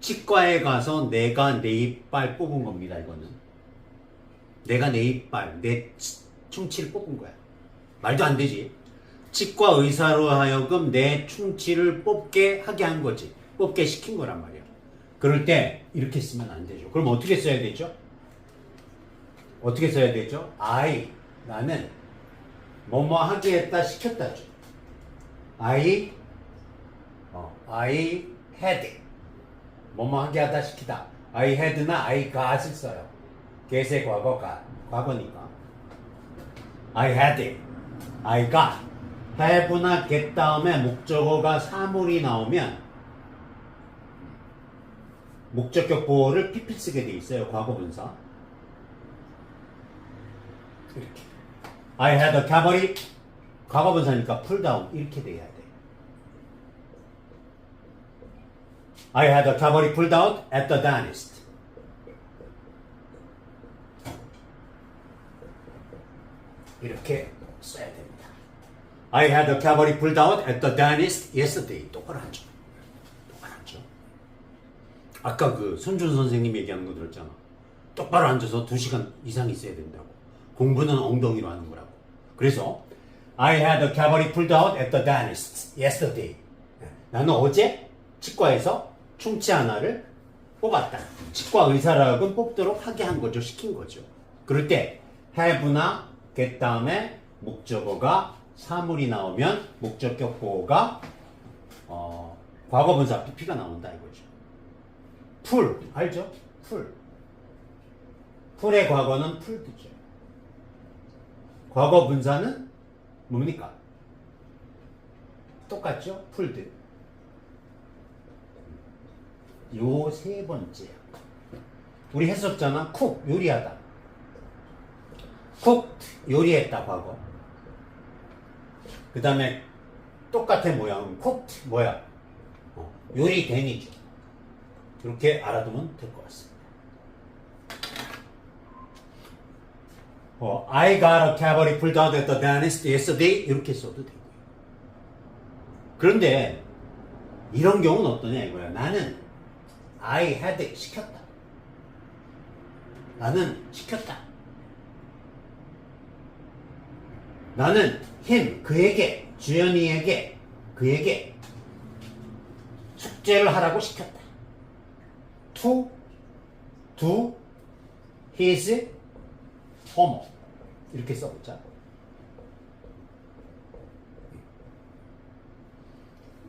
치과에 가서 내가 내 이빨 뽑은 겁니다. 이거는 내가 내 이빨 내 충치를 뽑은 거야. 말도 안 되지. 치과 의사로 하여금 내 충치를 뽑게 하게 한 거지. 뽑게 시킨 거란 말이야. 그럴 때 이렇게 쓰면 안 되죠. 그럼 어떻게 써야 되죠? 어떻게 써야 되죠? 나는 뭐뭐 하게 했다 시켰다죠. I had 뭐뭐 하게 하다 시키다. I had나 I got을 써요. get의 과거니까. I had, I got. have나 get 다음에 목적어가 사물이 나오면 목적격 보호를 PP 쓰게 돼 있어요. 과거분사. 이렇게. I had a cavity. 과거분사니까 pull down 이렇게 돼야 돼. I had a cavity pulled out at the dentist. 이렇게 써야 됩니다. I had a cavity pulled out at the dentist yesterday. 똑바로하죠. 아까 그 손준 선생님 얘기하는 거 들었잖아. 똑바로 앉아서 2시간 이상 있어야 된다고. 공부는 엉덩이로 하는 거라고. 그래서 I had a cavity pulled out at the dentist yesterday. 나는 어제 치과에서 충치 하나를 뽑았다. 치과 의사라고 뽑도록 하게 한 거죠. 시킨 거죠. 그럴 때 have나 get 다음에 목적어가 사물이 나오면 목적격 보호가 과거분사 PP가 나온다 이거죠. pull 알죠? pull의 과거는 pulled죠. 과거분사는 뭡니까? 똑같죠? pulled. 요 세 번째. 우리 했었잖아. cook 요리하다. cooked 요리했다 과거. 그 다음에 똑같은 모양은 cooked 뭐야? 요리된이죠. 이렇게 알아두면 될 것 같습니다. I got a cavity pulled out at the dentist yesterday 이렇게 써도 되고요. 그런데 이런 경우는 어떠냐 이거야. 나는 I had 시켰다. 나는 시켰다. 나는 him 그에게 주연이에게 그에게 숙제를 하라고 시켰다. to do his homework 이렇게 써보자.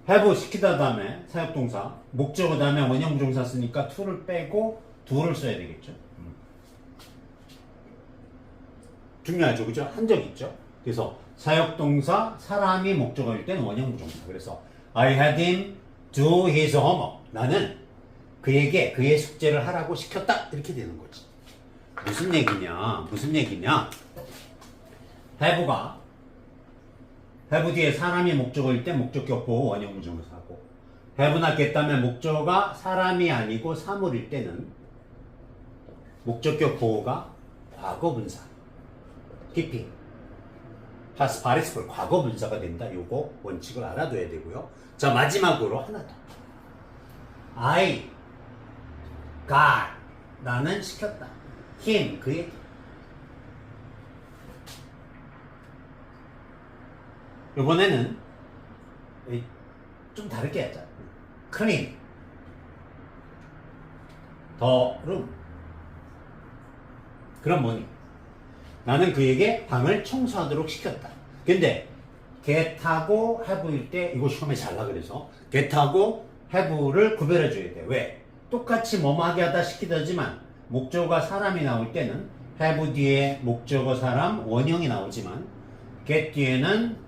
have 시키다 다음에 사역동사, 목적어 다음에 원형 부정사 쓰니까 to를 빼고 do를 써야 되겠죠. 중요하죠, 그죠? 한 적 있죠. 그래서 사역동사, 사람이 목적어일 때는 원형 부정사. 그래서 I had him do his homework. 나는 그에게 그의 숙제를 하라고 시켰다. 이렇게 되는 거지. 무슨 얘기냐? 무슨 얘기냐? have가 have 뒤에 사람이 목적어일 때 목적격 보호 원형 부정사고, have나 get 다음에 목적어가 사람이 아니고 사물일 때는 목적격 보호가 과거 분사, keeping, past participle 과거 분사가 된다. 요거 원칙을 알아둬야 되고요. 자, 마지막으로 하나 더. I got 나는 시켰다. him 그에게. 이번에는 좀 다르게 하자. clean the room. 그럼 뭐니? 나는 그에게 방을 청소하도록 시켰다. 근데 get하고 have일 때 이거 시험에 잘 나. 그래서 get하고 have를 구별해 줘야 돼. 왜? 똑같이 뭐뭐 하게 하다 시키다지만 목적어가 사람이 나올 때는 have 뒤에 목적어 사람 원형이 나오지만 get 뒤에는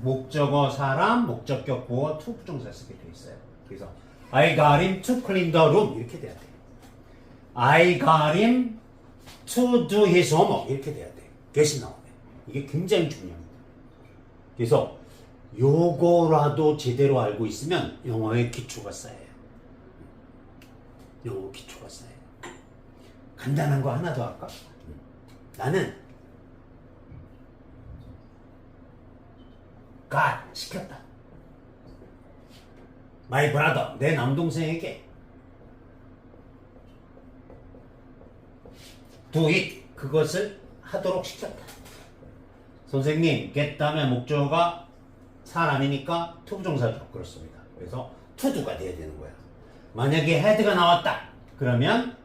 목적어 사람 목적격 보어 to 부정사 쓰게 돼 있어요. 그래서 I got him to clean the room 이렇게 돼야 돼. I got him to do his homework 이렇게 돼야 돼. get이 나오네. 이게 굉장히 중요합니다. 그래서 요거라도 제대로 알고 있으면 영어의 기초가 쌓여요. 영어 기초가 쌓여요. 간단한 거 하나 더 할까? 나는 got 시켰다. My brother 내 남동생에게 do it 그것을 하도록 시켰다. 선생님 get 다음에 목적어가 사람이니까 to 부정사죠. 그렇습니다. 그래서 to do가 돼야 되는 거야. 만약에 had가 나왔다 그러면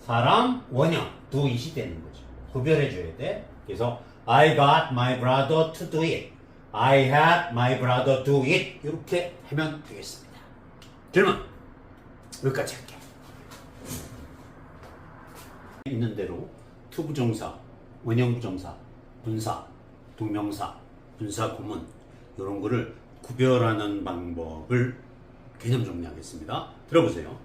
사람 원형 do it이 되는 거죠. 구별해 줘야 돼. 그래서 I got my brother to do it. I had my brother do it. 이렇게 하면 되겠습니다. 질문 여기까지 할게요. 있는 대로 to 부정사, 원형 부정사, 분사, 동명사, 분사 구문 이런 거를 구별하는 방법을 개념 정리하겠습니다. 들어보세요.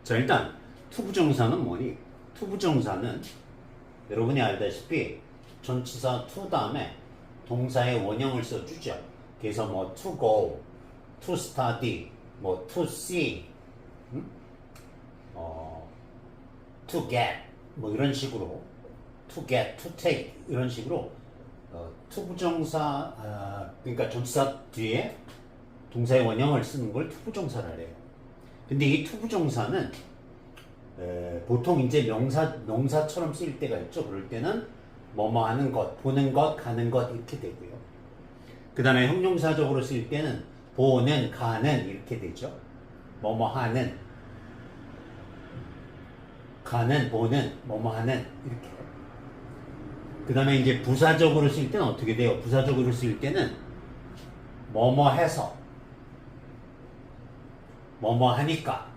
자, 일단 to 부정사는 뭐니? to 부정사는 여러분이 알다시피 전치사 to 다음에 동사의 원형을 써주죠. 그래서 뭐 to go, to study, 뭐 to see, to get 뭐 이런 식으로 to get, to take 이런 식으로 to 부정사 그러니까 전치사 뒤에 동사의 원형을 쓰는 걸 to 부정사라 해요. 근데 이 to 부정사는 보통 이제 명사처럼 쓰일 때가 있죠. 그럴 때는 뭐뭐 하는 것, 보는 것, 가는 것 이렇게 되고요. 그 다음에 형용사적으로 쓰일 때는 보는, 가는 이렇게 되죠. 뭐뭐 하는, 가는, 보는, 뭐뭐 하는 이렇게. 그 다음에 이제 부사적으로 쓰일 때는 어떻게 돼요? 부사적으로 쓰일 때는 뭐뭐 해서, 뭐뭐 하니까,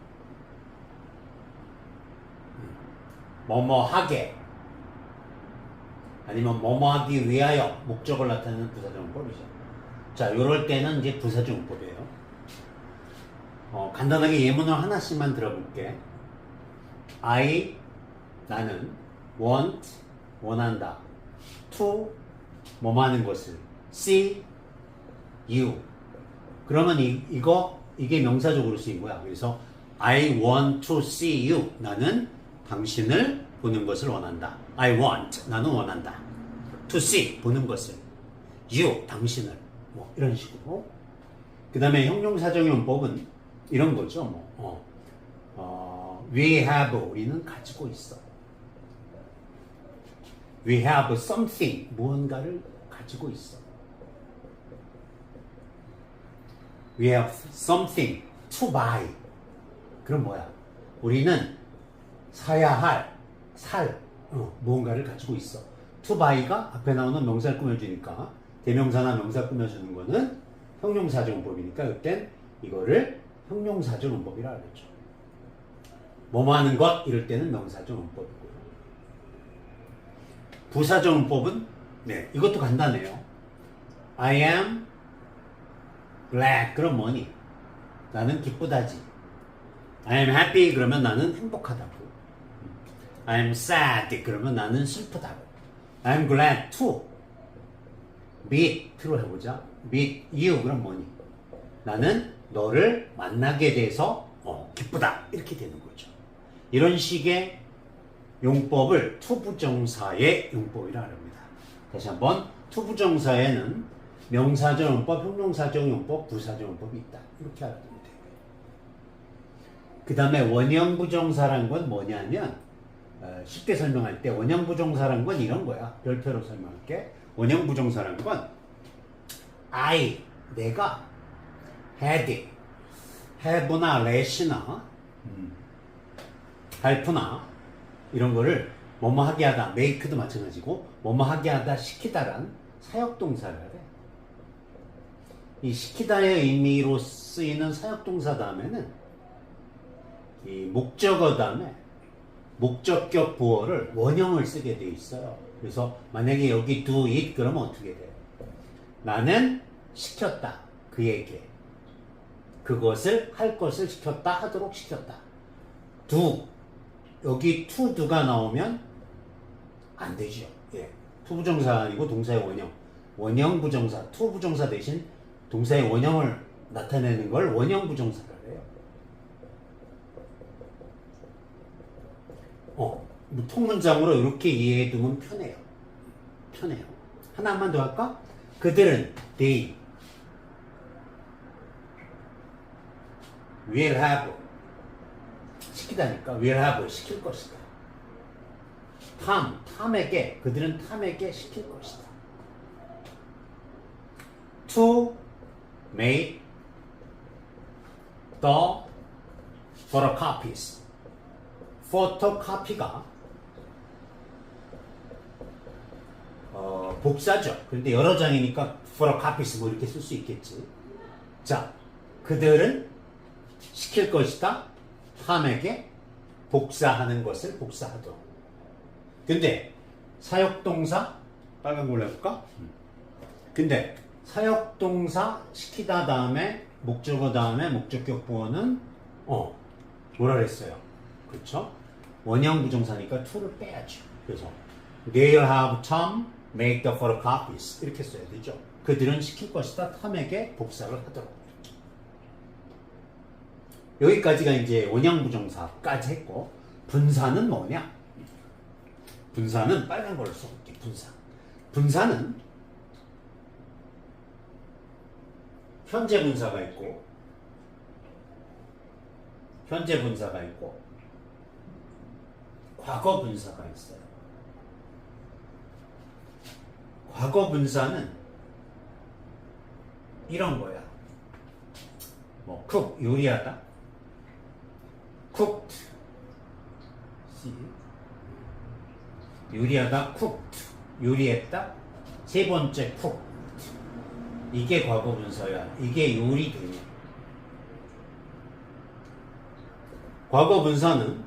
뭐뭐 하게, 아니면 뭐뭐 하기 위하여 목적을 나타내는 부사적용법이죠. 자, 요럴 때는 이제 부사적용법이에요. 간단하게 예문을 하나씩만 들어볼게. 나는 want 원한다. to 뭐뭐 하는 것을 see you. 그러면 이게 명사적으로 쓰인 거야. 그래서 I want to see you. 나는 당신을 보는 것을 원한다. I want 나는 원한다. To see 보는 것을. You 당신을. 뭐 이런 식으로. 그 다음에 형용사적용법은 이런 거죠. we have 우리는 가지고 있어. We have something 무언가를 가지고 있어. We have something to buy. 그럼 뭐야? 우리는 사야 할 무언가를 가지고 있어. to buy가 앞에 나오는 명사를 꾸며주니까 대명사나 명사 꾸며주는 거는 형용사정법이니까 그땐 이거를 형용사정법이라 그랬죠. 뭐뭐 하는 것 이럴 때는 명사정법이고요. 부사정법은 네, 이것도 간단해요. I am glad 그럼 뭐니? 나는 기쁘다지. I am happy 그러면 나는 행복하다고. I am sad 그러면 나는 슬프다고. I am glad to meet로 해보자. meet you 그럼 뭐니? 나는 너를 만나게 돼서 기쁘다 이렇게 되는 거죠. 이런 식의 용법을 투부정사의 용법이라 합니다. 다시 한번 투부정사에는 명사적 용법, 형용사적 용법, 부사적 용법이 있다. 이렇게 알아두면 돼요. 그 다음에 원형부정사란 건 뭐냐면 쉽게 설명할 때 원형부정사란 건 이런 거야. 별표로 설명할게. 원형부정사란 건 I, 내가 had, have나 let나 help나 이런 거를 뭐뭐 하게 하다, make도 마찬가지고 뭐뭐 하게 하다, 시키다란 사역동사를 하래. 이 시키다의 의미로 쓰이는 사역동사 다음에는 이 목적어 다음에 목적격 보어를 원형을 쓰게 돼 있어요. 그래서 만약에 여기 do it 그러면 어떻게 돼요? 나는 시켰다. 그에게 그것을 할 것을 시켰다. 하도록 시켰다. do 여기 to do가 나오면 안 되죠. 예. 투부정사 아니고 동사의 원형. 원형 부정사, to 부정사 대신 동사의 원형을 나타내는 걸 원형 부정사라 해요. 통문장으로 이렇게 이해해 두면 편해요. 편해요. 하나만 더 할까? 그들은 they will have 시키다니까 will have 시킬 것이다. 탐에게 그들은 탐에게 시킬 것이다. to make the photocopies 포토카피가 복사죠. 그런데 여러 장이니까 photocopies 뭐 이렇게 쓸 수 있겠지. 자, 그들은 시킬 것이다. 탐에게 복사하는 것을 복사하도록. 근데 사역동사 빨간 걸로 해볼까? 근데 사역동사 시키다 다음에 목적어 다음에 목적격 보어는 뭐라 그랬어요? 그렇죠? 원형 부정사니까 to를 빼야죠. 그래서 they'll have Tom make the photocopies 이렇게 써야 되죠. 그들은 시킬 것이다. 탐에게 복사를 하도록. 여기까지가 이제 원형 부정사까지 했고 분사는 뭐냐? 분사는 빨간 걸로 써볼게. 분사는 현재 분사가 있고 과거 분사가 있어요. 과거 분사는 이런 거야. 뭐 cook 요리하다, cooked 요리하다, cooked 요리했다, 세 번째 cooked 이게 과거 분사야. 이게 요리되냐. 과거 분사는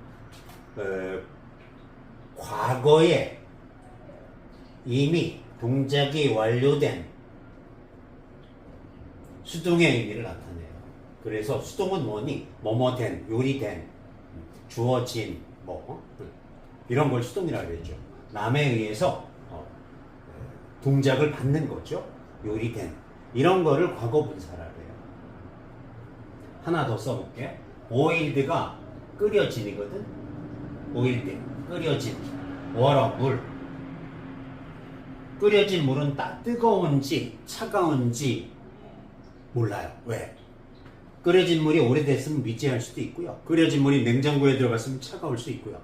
과거에 이미 동작이 완료된 수동의 의미를 나타내요. 그래서 수동은 뭐니? 뭐뭐된, 요리된, 주어진, 이런 걸 수동이라고 그러죠. 남에 의해서 동작을 받는 거죠. 요리된. 이런 거를 과거 분사라고 해요. 하나 더 써볼게. boiled가 끓여진이거든. boiled, 끓여진. water, 물. 끓여진 물은 뜨거운지 차가운지 몰라요. 왜? 끓여진 물이 오래됐으면 미지할 수도 있고요. 끓여진 물이 냉장고에 들어갔으면 차가울 수 있고요.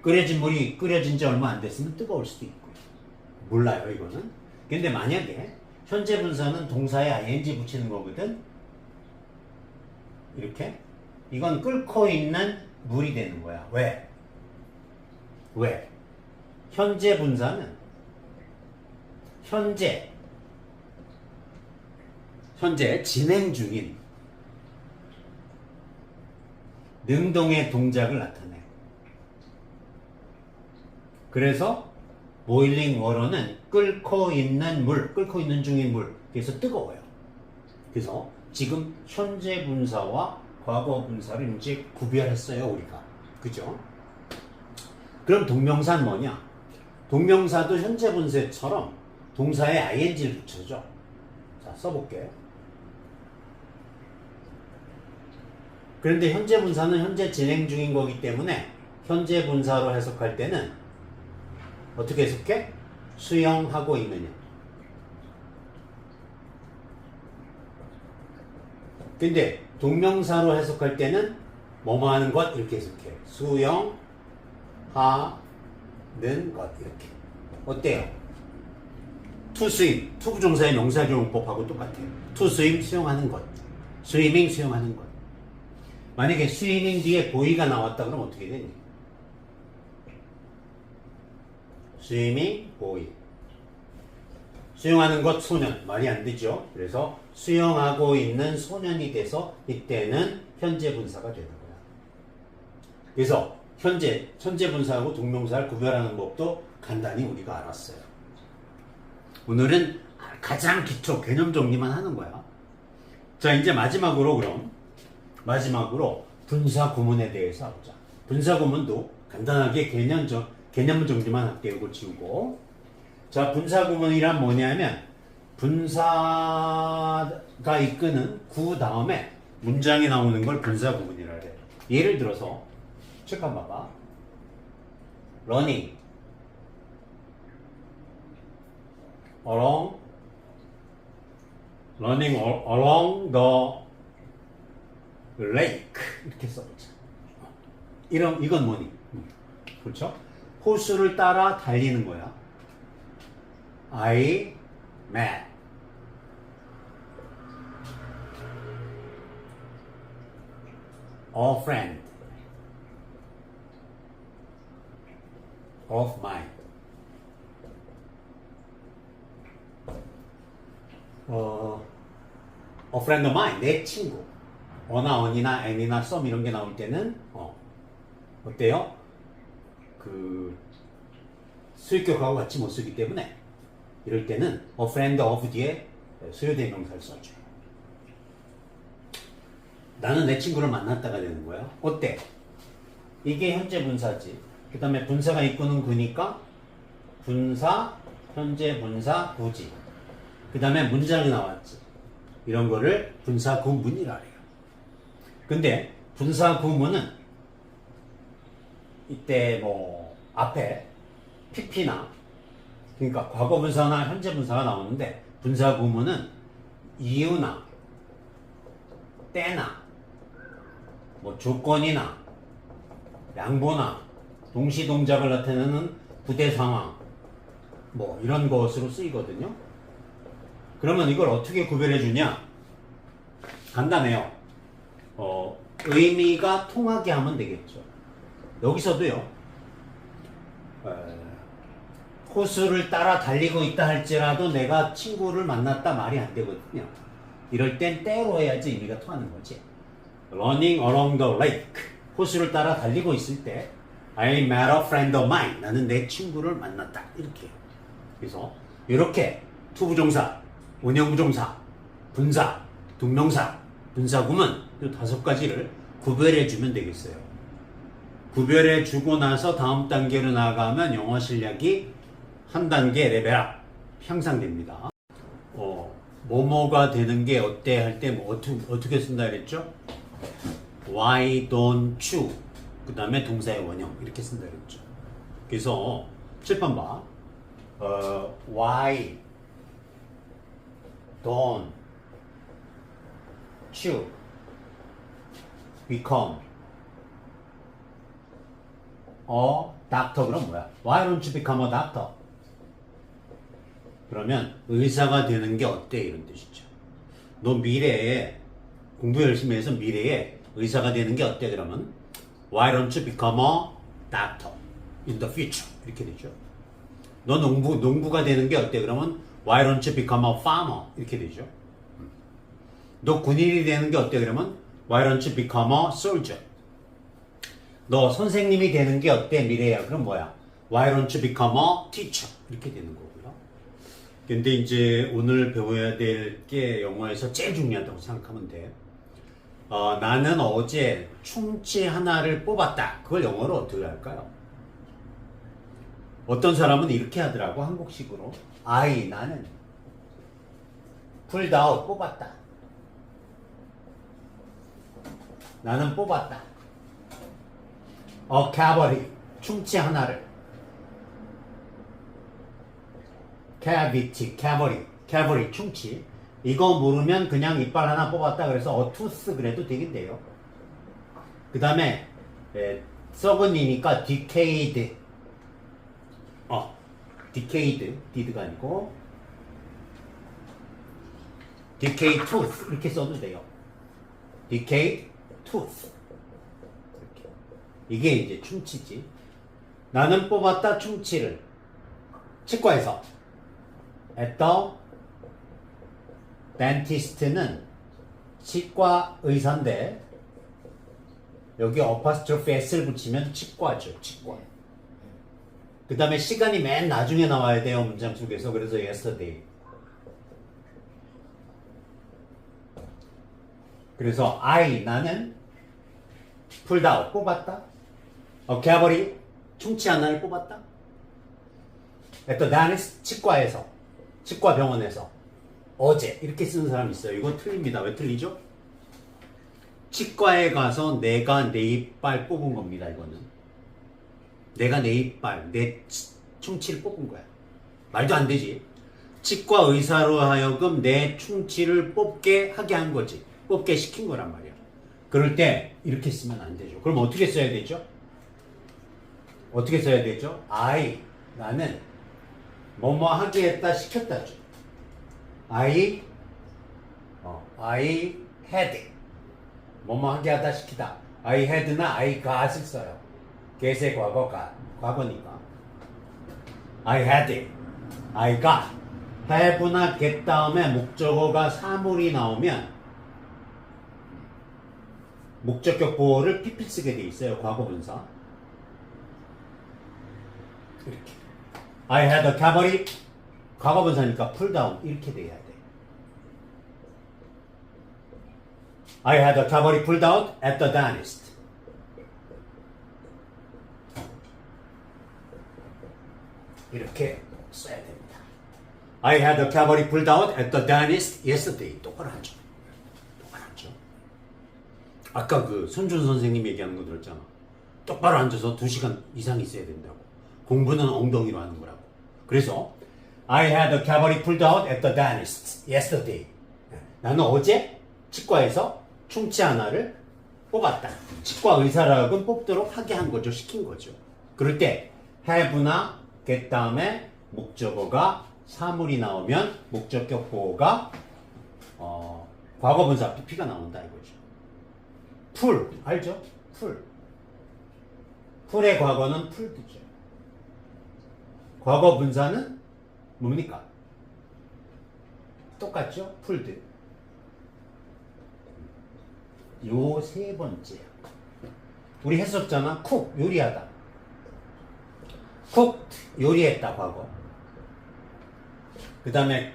끓여진 물이 끓여진 지 얼마 안 됐으면 뜨거울 수도 있고요. 몰라요, 이거는. 근데 만약에 현재 분사는 동사에 ing 붙이는 거거든. 이렇게. 이건 끓고 있는 물이 되는 거야. 왜? 현재 분사는 현재 현재 진행 중인 능동의 동작을 나타내. 그래서 boiling water는 끓고 있는 중인 물. 그래서 뜨거워요. 그래서 지금 현재 분사와 과거 분사를 이제 구별했어요, 우리가. 그죠? 그럼 동명사는 뭐냐? 동명사도 현재 분사처럼 동사에 ing를 붙여줘. 자, 써볼게. 그런데 현재 분사는 현재 진행 중인 거기 때문에 현재 분사로 해석할 때는 어떻게 해석해? 수영하고 있느냐. 근데 동명사로 해석할 때는 뭐뭐 하는 것 이렇게 해석해. 수영하는 것 이렇게. 어때요? to swim, 투부정사의 명사교용법하고 똑같아요. to swim 수영하는 것. swimming 수영하는 것. 만약에 swimming 뒤에 보이가 나왔다 그러면 어떻게 되니? swimming boy. 수영하는 것 소년. 말이 안 되죠. 그래서 수영하고 있는 소년이 돼서 이때는 현재 분사가 되는 거야. 그래서 현재 분사하고 동명사를 구별하는 법도 간단히 우리가 알았어요. 오늘은 가장 기초 개념 정리만 하는 거야. 자, 이제 마지막으로 분사 구문에 대해서 알아보자. 분사 구문도 간단하게 개념 정리만 할게요. 이거 지우고. 자, 분사 구문이란 뭐냐면 분사가 이끄는 구 다음에 문장이 나오는 걸 분사 구문이라 그래. 예를 들어서 책 한번 봐봐. running along the lake 이렇게 써보자. 이건 뭐니? 그렇죠? 호수를 따라 달리는 거야. I met a friend of mine. A friend of mine, 내 친구. 어나, 언이나, and이나, some 이런 게 나올 때는 어때요? 그 수익격하고 같이 못 쓰기 때문에 이럴 때는 a friend of 뒤에 수요대명사를 써줘요. 나는 내 친구를 만났다가 되는 거야. 어때? 이게 현재 분사지. 그 다음에 분사가 이끄는 구니까 분사, 현재 분사, 구지. 그 다음에 문장이 나왔지. 이런 거를 분사 구문이라 해요. 근데 분사 구문은 이때 뭐 앞에 pp나 그러니까 과거 분사나 현재 분사가 나오는데 분사 구문은 이유나 때나 뭐 조건이나 양보나 동시 동작을 나타내는 부대 상황 뭐 이런 것으로 쓰이거든요. 그러면 이걸 어떻게 구별해 주냐? 간단해요. 의미가 통하게 하면 되겠죠. 여기서도요. 호수를 따라 달리고 있다 할지라도 내가 친구를 만났다 말이 안 되거든요. 이럴 땐 때로 해야지 의미가 통하는 거지. Running along the lake. 호수를 따라 달리고 있을 때 I met a friend of mine. 나는 내 친구를 만났다. 이렇게. 그래서 이렇게 투부정사, 원형부정사, 분사, 동명사, 분사구문 이 5가지를 구별해 주면 되겠어요. 구별해 주고 나서 다음 단계로 나아가면 영어 실력이 한 단계 레벨업 향상됩니다. 뭐뭐가 되는 게 어때 할 때 뭐 어떻게 쓴다 그랬죠? Why don't you? 그 다음에 동사의 원형 이렇게 쓴다 그랬죠. 그래서 칠판 봐. Why don't you become a doctor? 그럼 뭐야? Why don't you become a doctor? 그러면 의사가 되는 게 어때? 이런 뜻이죠. 너 미래에 공부 열심히 해서 미래에 의사가 되는 게 어때? 그러면 Why don't you become a doctor in the future? 이렇게 되죠. 너 농부가 되는 게 어때? 그러면 Why don't you become a farmer? 이렇게 되죠. 너 군인이 되는 게 어때? 그러면 Why don't you become a soldier? 너 선생님이 되는 게 어때? 미래야. 그럼 뭐야? Why don't you become a teacher? 이렇게 되는 거고요. 근데 이제 오늘 배워야 될 게 영어에서 제일 중요하다고 생각하면 돼. 나는 어제 충치 하나를 뽑았다. 그걸 영어로 어떻게 할까요? 어떤 사람은 이렇게 하더라고. 한국식으로. 나는 pulled out 뽑았다. 나는 뽑았다. cavity 충치 하나를. cavity 충치. 이거 모르면 그냥 이빨 하나 뽑았다 그래서 tooth 그래도 되겠네요. 그 다음에 썩은이니까 decayed. did가 아니고 decayed tooth 이렇게 써도 돼요. decayed tooth. 이렇게. 이게 이제 충치지. 나는 뽑았다 충치를. 치과에서 at the dentist는 치과 의사인데 여기 apostrophe s를 붙이면 치과죠. 치과. 그 다음에 시간이 맨 나중에 나와야 돼요. 문장 속에서. 그래서 yesterday. 그래서 나는 pulled out 뽑았다. cavity 충치 하나를 뽑았다. at the dentist 치과에서. 치과 병원에서. 어제 이렇게 쓰는 사람이 있어요. 이거 틀립니다. 왜 틀리죠? 치과에 가서 내가 내 이빨 뽑은 겁니다. 이거는 내가 내 이빨 내 충치를 뽑은 거야. 말도 안 되지. 치과 의사로 하여금 내 충치를 뽑게 하게 한 거지. 뽑게 시킨 거란 말이야. 그럴 때 이렇게 쓰면 안 되죠. 그럼 어떻게 써야 되죠? 어떻게 써야 되죠? 나는 뭐뭐 하게 했다 시켰다죠. I had 뭐뭐 하게 하다 시키다. I had나 I got을 써요. get의 과거니까. I had it. I got. have나 get 다음에 목적어가 사물이 나오면 목적격 보호를 PP 쓰게 돼 있어요. 과거분사. 이렇게. I had a cavity. 과거분사니까 pulled out 이렇게 돼야 돼. I had a cavity pulled out at the dentist. 이렇게 써야 됩니다. I had a cavity pulled out at the dentist yesterday. 똑바로 하죠. 똑바로 하죠. 아까 그 손준 선생님 얘기하는 거 들었잖아. 똑바로 앉아서 2시간 이상 있어야 된다고. 공부는 엉덩이로 하는 거라고. 그래서 I had a cavity pulled out at the dentist yesterday. 나는 어제 치과에서 충치 하나를 뽑았다. 치과 의사라고 뽑도록 하게 한 거죠. 시킨 거죠. 그럴 때 have나 get 다음에 목적어가 사물이 나오면 목적격 보호가 과거분사 PP가 나온다 이거죠. pull 알죠? pull의 과거는 pulled죠. 과거분사는 뭡니까? 똑같죠? pulled. 요 세 번째. 우리 했었잖아. cook 요리하다. cooked 요리했다 과거. 그 다음에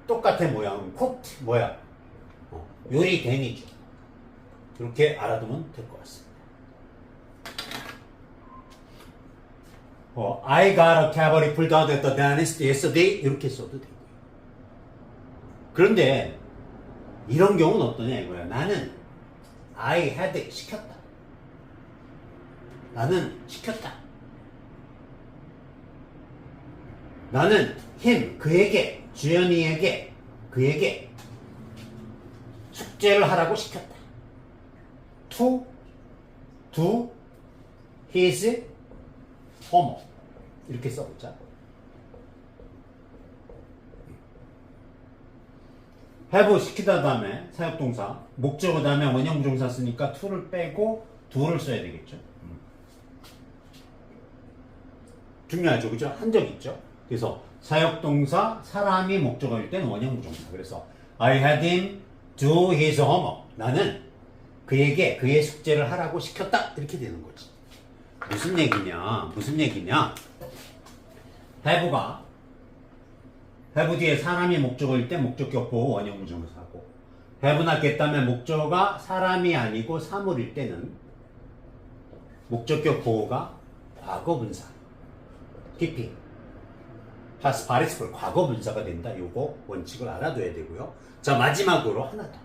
똑같은 모양은 cooked 뭐야? 요리된이죠. 이렇게 알아두면 될 것 같습니다. I got a cavity pulled out at the dentist yesterday 이렇게 써도 되고요. 그런데 이런 경우는 어떠냐 이거야. 나는 I had it 시켰다. 나는 시켰다. 나는 him 그에게 주연이에게 그에게 숙제를 하라고 시켰다. to do his homework 이렇게 써보자. have 시키다 다음에 사역동사 목적어 다음에 원형부정사 쓰니까 to를 빼고 do를 써야 되겠죠. 중요하죠. 그죠? 한 적 있죠. 그래서 사역동사 사람이 목적어일 때는 원형부정사. 그래서 I had him do his homework. 나는 그에게 그의 숙제를 하라고 시켰다. 이렇게 되는 거지. 무슨 얘기냐? 무슨 얘기냐? have가 have 뒤에 사람이 목적어일 때 목적격 보호 원형 부정사고 have나 get다면 목적어가 사람이 아니고 사물일 때는 목적격 보호가 과거 분사. keeping past participle 과거 분사가 된다. 요거 원칙을 알아둬야 되고요. 자, 마지막으로 하나 더.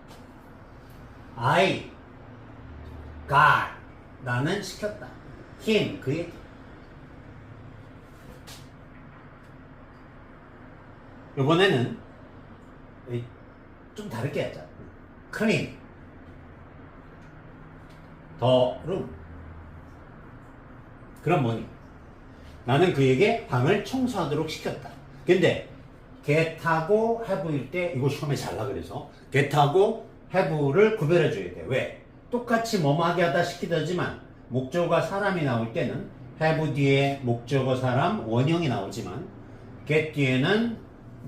I got 나는 시켰다. him 그에게. 이번에는 좀 다르게 하자. clean the room. 그럼 뭐니? 나는 그에게 방을 청소하도록 시켰다. 근데 get하고 have일 때 이거 시험에 잘 나와. 그래서 get하고 have를 구별해 줘야 돼. 왜? 똑같이 뭐뭐 하게 하다 시키다지만 목적어가 사람이 나올 때는 have 뒤에 목적어 사람 원형이 나오지만 get 뒤에는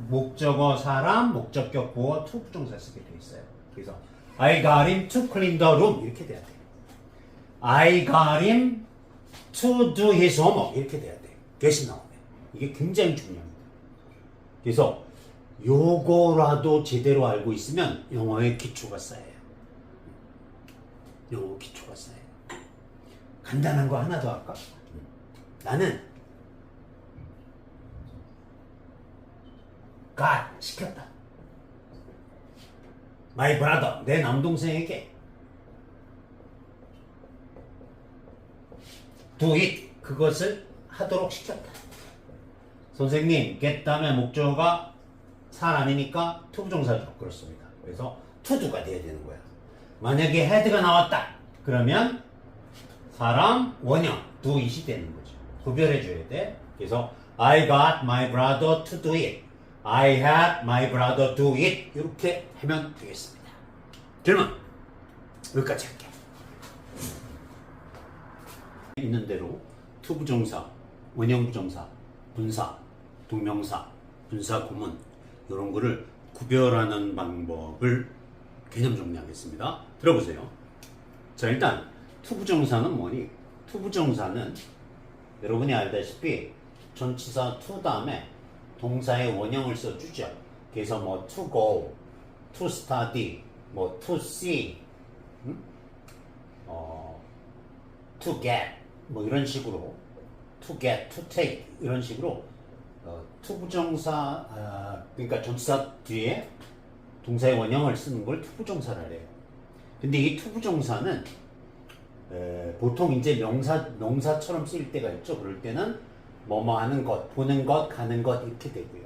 목적어 사람 목적격 보어 to 부정사 쓰게 돼 있어요. 그래서 I got him to clean the room 이렇게 돼야 돼. I got him to do his homework 이렇게 돼야 돼. get이 나오면 이게 굉장히 중요합니다. 그래서 요거라도 제대로 알고 있으면 영어의 기초가 쌓여요. 영어 기초가 쌓여요. 간단한 거 하나 더 할까? 나는 got 시켰다. My brother 내 남동생에게 do it 그것을 하도록 시켰다. 선생님 get 다음에 목적어가 사람이니까 to 부정사죠. 그렇습니다. 그래서 to do가 돼야 되는 거야. 만약에 had가 나왔다 그러면 사람 원형 do it이 되는 거죠. 구별해 줘야 돼. 그래서 I got my brother to do it. I had my brother do it. 이렇게 하면 되겠습니다. 질문 여기까지 할게. 있는 대로 to 부정사, 원형 부정사, 분사, 동명사, 분사 구문 이런 거를 구별하는 방법을 개념 정리하겠습니다. 들어보세요. 자, 일단 to 부정사는 뭐니? to 부정사는 여러분이 알다시피 전치사 to 다음에 동사의 원형을 써주죠. 그래서 뭐 to go, to study, 뭐 to see, to get 뭐 이런 식으로 to get, to take 이런 식으로 to 부정사 그러니까 전치사 뒤에 동사의 원형을 쓰는 걸 to 부정사를 해요. 근데 이 to 부정사는 보통 이제 명사처럼 쓰일 때가 있죠. 그럴 때는 뭐뭐 하는 것, 보는 것, 가는 것 이렇게 되고요.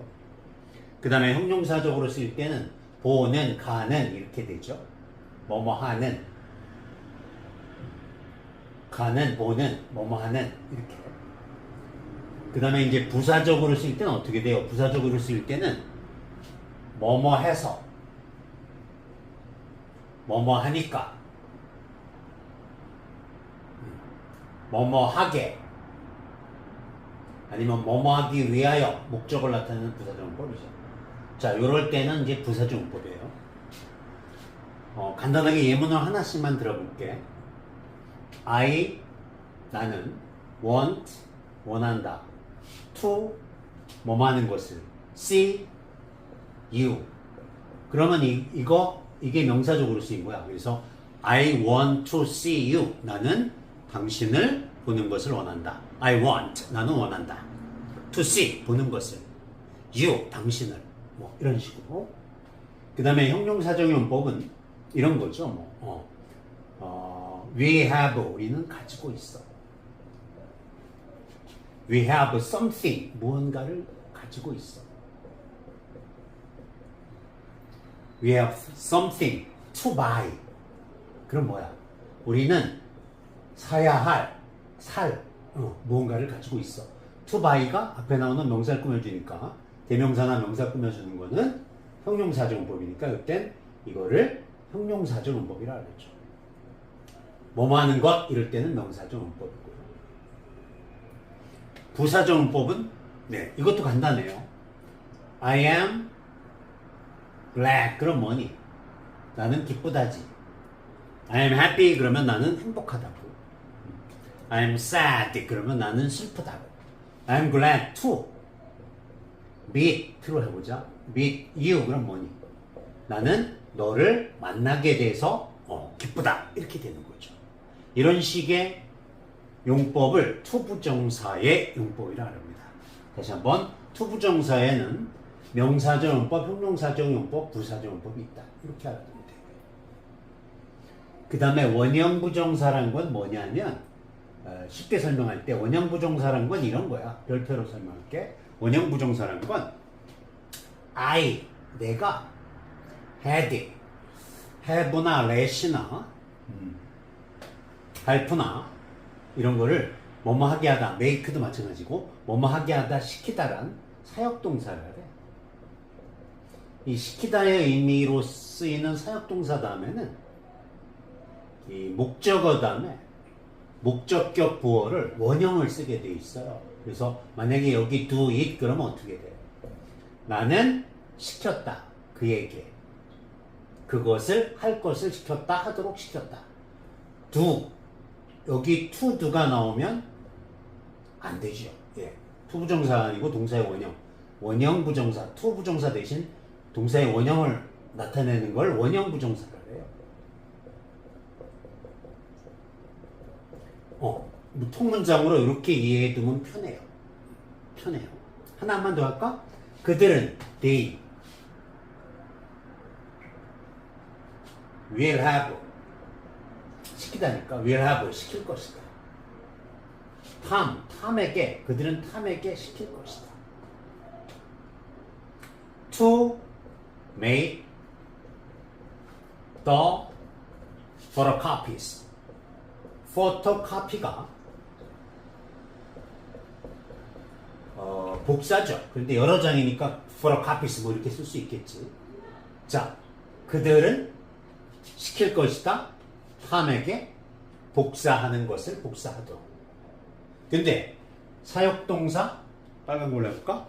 그 다음에 형용사적으로 쓰일 때는 보는, 가는 이렇게 되죠. 뭐뭐 하는, 가는, 보는, 뭐뭐 하는 이렇게. 그 다음에 이제 부사적으로 쓰일 때는 어떻게 돼요? 부사적으로 쓰일 때는 뭐뭐 해서, 뭐뭐 하니까, 뭐뭐 하게, 아니면 뭐뭐 하기 위하여 목적을 나타내는 부사정법이죠. 자, 요럴 때는 이제 부사정법이에요. 간단하게 예문을 하나씩만 들어볼게. I 나는 want 원한다. to 뭐뭐 하는 것을 see you. 그러면 이게 명사적으로 쓰인 거야. 그래서 I want to see you. 나는 당신을 보는 것을 원한다. I want 나는 원한다. to see 보는 것을 you 당신을 뭐 이런 식으로. 그 다음에 형용사적 용법은 이런 거죠. we have 우리는 가지고 있어. we have something 무언가를 가지고 있어. we have something to buy. 그럼 뭐야? 우리는 사야 할 무언가를 가지고 있어. to buy가 앞에 나오는 명사를 꾸며주니까 대명사나 명사 꾸며주는 거는 형용사정법이니까 그땐 이거를 형용사정법이라 그랬죠. 뭐뭐 하는 것 이럴 때는 명사정법이고요. 부사정법은 네 이것도 간단해요. I am black 그럼 뭐니? 나는 기쁘다지. I'm happy 그러면 나는 행복하다고. I'm sad 그러면 나는 슬프다고. I'm glad to meet 로 해보자. meet you 그럼 뭐니? 나는 너를 만나게 돼서 기쁘다 이렇게 되는 거죠. 이런 식의 용법을 투부정사의 용법이라 합니다. 다시 한번 투부정사에는 명사적 용법, 형용사적 용법, 부사적 용법이 있다. 이렇게 알아두면 돼요. 그 다음에 원형부정사란 건 뭐냐면 쉽게 설명할 때 원형부정사란 건 이런 거야. 별표로 설명할게. 원형부정사란 건 I, 내가 had, have나 let나 help나 이런 거를 뭐뭐 하게 하다, make도 마찬가지고 뭐뭐 하게 하다, 시키다란 사역동사를 해. 이 시키다의 의미로 쓰이는 사역동사 다음에는 이 목적어 다음에 목적격 부어를 원형을 쓰게 돼 있어요. 그래서 만약에 여기 do it 그러면 어떻게 돼요? 나는 시켰다. 그에게 그것을 할 것을 시켰다. 하도록 시켰다. do 여기 to do가 나오면 안 되죠. 예. 투부정사 아니고 동사의 원형. 원형 부정사, to 부정사 대신 동사의 원형을 나타내는 걸 원형 부정사라 해요. 통문장으로 이렇게 이해해 두면 편해요. 편해요. 하나만 더 할까? 그들은 they will have 시키다니까 will have 시킬 것이다. 탐에게 그들은 탐에게 시킬 것이다. to make the photocopies 포토카피가 복사죠. 그런데 여러 장이니까 photocopies 뭐 이렇게 쓸 수 있겠지. 자, 그들은 시킬 것이다. 탐에게 복사하는 것을 복사하도록. 근데 사역동사 빨간 걸로 해볼까?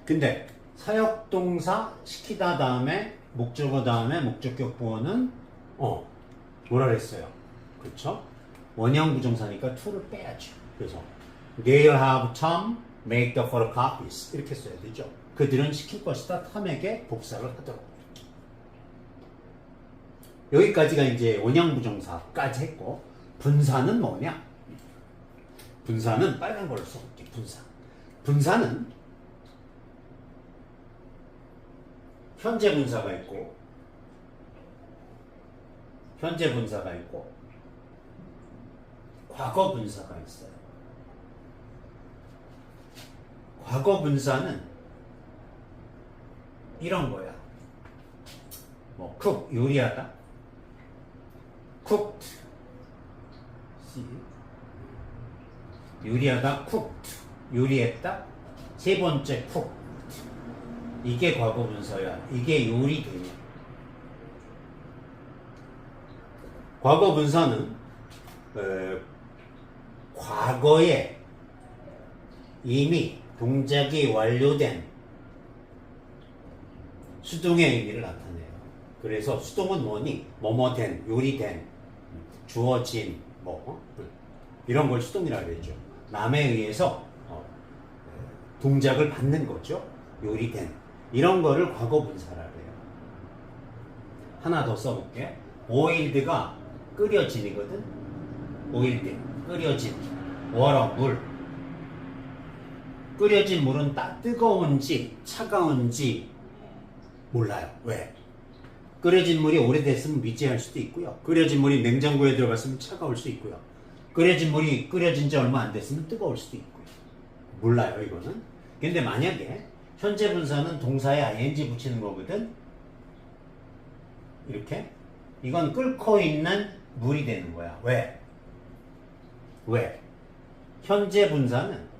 근데 사역동사 시키다 다음에 목적어 다음에 목적격 보어는 뭐라 그랬어요? 그렇죠? 원형 부정사니까 to를 빼야죠. 그래서 they'll have Tom make the photocopies 이렇게 써야 되죠. 그들은 시킬 것이다. 탐에게 복사를 하도록. 여기까지가 이제 원형 부정사까지 했고 분사는 뭐냐? 분사는 빨간 걸로 써볼게. 분사는 현재 분사가 있고 현재 분사가 있고 과거 분사가 있어요. 과거 분사는 이런 거야. 뭐 cook 요리하다, cooked 요리하다, cooked 요리했다, 세 번째 cooked 이게 과거 분사야. 이게 요리되냐. 과거 분사는 과거에 이미 동작이 완료된 수동의 의미를 나타내요. 그래서 수동은 뭐니? 뭐뭐 된, 요리된, 주어진, 이런 걸 수동이라고 그랬죠. 남에 의해서 동작을 받는 거죠. 요리된. 이런 거를 과거 분사라고 해요. 하나 더 써볼게. boiled가 끓여진이거든. boiled, 끓여진. water, 물. 끓여진 물은 뜨거운지 차가운지 몰라요. 왜? 끓여진 물이 오래됐으면 미지할 수도 있고요. 끓여진 물이 냉장고에 들어갔으면 차가울 수 있고요. 끓여진 물이 끓여진 지 얼마 안 됐으면 뜨거울 수도 있고요. 몰라요, 이거는. 근데 만약에 현재 분사는 동사에 ing 붙이는 거거든. 이렇게. 이건 끓고 있는 물이 되는 거야. 왜? 현재 분사는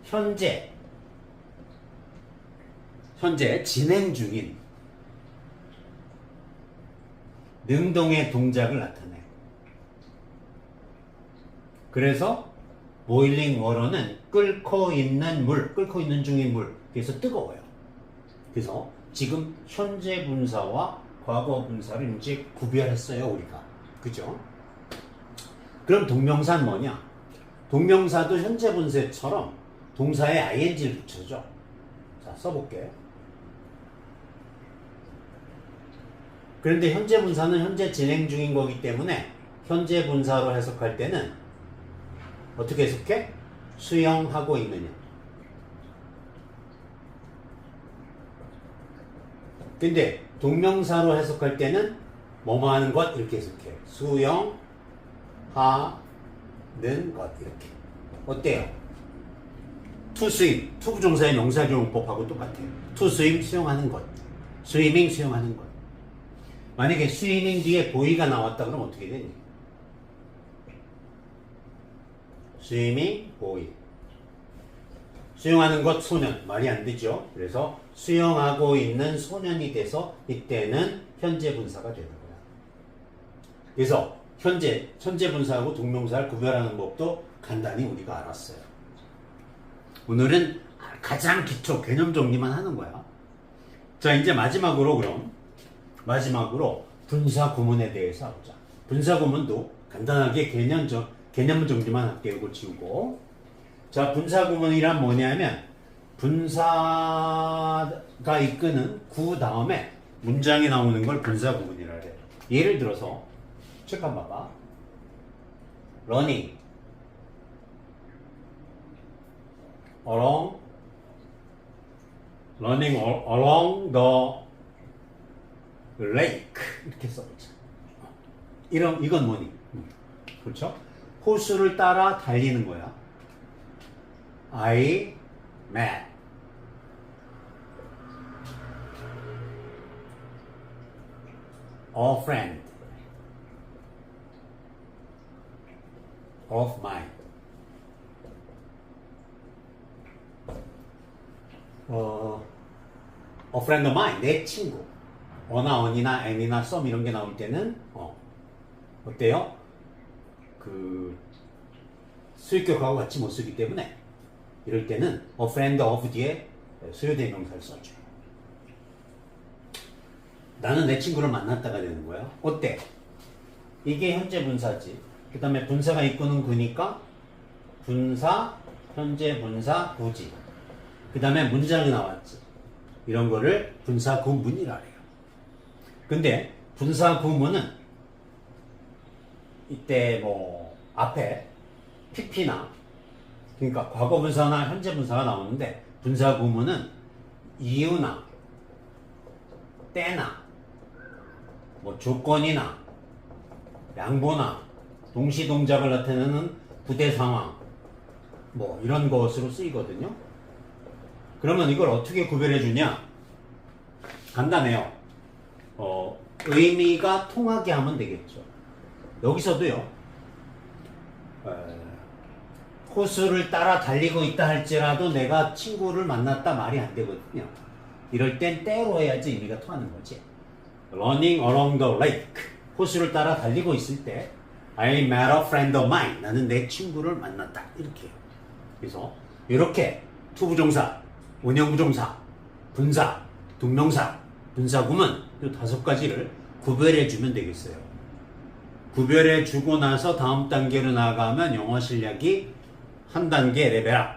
현재 진행 중인 능동의 동작을 나타내. 그래서 boiling water는 끓고 있는 물, 끓고 있는 중인 물. 그래서 뜨거워요. 그래서 지금 현재 분사와 과거 분사를 이제 구별했어요, 우리가. 그죠? 그럼 동명사는 뭐냐? 동명사도 현재 분사처럼 동사에 ing를 붙여줘. 자, 써볼게. 그런데 현재 분사는 현재 진행 중인 거기 때문에 현재 분사로 해석할 때는 어떻게 해석해? 수영하고 있느냐. 근데 동명사로 해석할 때는 뭐뭐 하는 것 이렇게 해석해. 수영하는 것 이렇게. 어때요? to swim, to 부정사의 명사조용법하고 똑같아요. to swim 수영하는 것. swimming 수영하는 것. 만약에 swimming 뒤에 보이가 나왔다 그러면 어떻게 되니? swimming boy. 수영하는 것 소년 말이 안 되죠. 그래서 수영하고 있는 소년이 돼서 이때는 현재 분사가 되는 거야. 그래서 현재 분사하고 동명사를 구별하는 법도 간단히 우리가 알았어요. 오늘은 가장 기초 개념 정리만 하는 거야. 자, 이제 마지막으로 분사 구문에 대해서 해보자. 분사 구문도 간단하게 개념 정리만 할게요. 이거 지우고. 자, 분사 구문이란 뭐냐면 분사가 이끄는 구 다음에 문장이 나오는 걸 분사 구문이라 그래. 예를 들어서 책 한번 봐봐. running along the lake 이렇게 써보자. 이건 뭐니? 그렇죠? 호수를 따라 달리는 거야. I met a friend of mine. A friend of mine, 내 친구. 어나 언이나 am이나 some 이런 게 나올 때는 어때요? 그 수익격하고 같이 못 쓰기 때문에 이럴 때는 a friend of 뒤에 수요대명사를 써줘요. 나는 내 친구를 만났다가 되는 거야. 어때? 이게 현재 분사지. 그 다음에 분사가 이끄는 구니까 분사, 현재 분사, 구지. 그 다음에 문장이 나왔지. 이런 거를 분사 구문이라 해요. 근데 분사 구문은 이때 뭐 앞에 pp나 그러니까 과거 분사나 현재 분사가 나오는데 분사 구문은 이유나 때나 뭐 조건이나 양보나 동시 동작을 나타내는 부대 상황 뭐 이런 것으로 쓰이거든요. 그러면 이걸 어떻게 구별해 주냐? 간단해요. 의미가 통하게 하면 되겠죠. 여기서도요. 호수를 따라 달리고 있다 할지라도 내가 친구를 만났다 말이 안 되거든요. 이럴 땐 때로 해야지 의미가 통하는 거지. Running along the lake. 호수를 따라 달리고 있을 때 I met a friend of mine. 나는 내 친구를 만났다. 이렇게 해요. 그래서 이렇게 투부정사, 원형부정사, 분사, 동명사, 분사구문 이 5가지를 구별해 주면 되겠어요. 구별해 주고 나서 다음 단계로 나가면 영어 실력이 한 단계 레벨업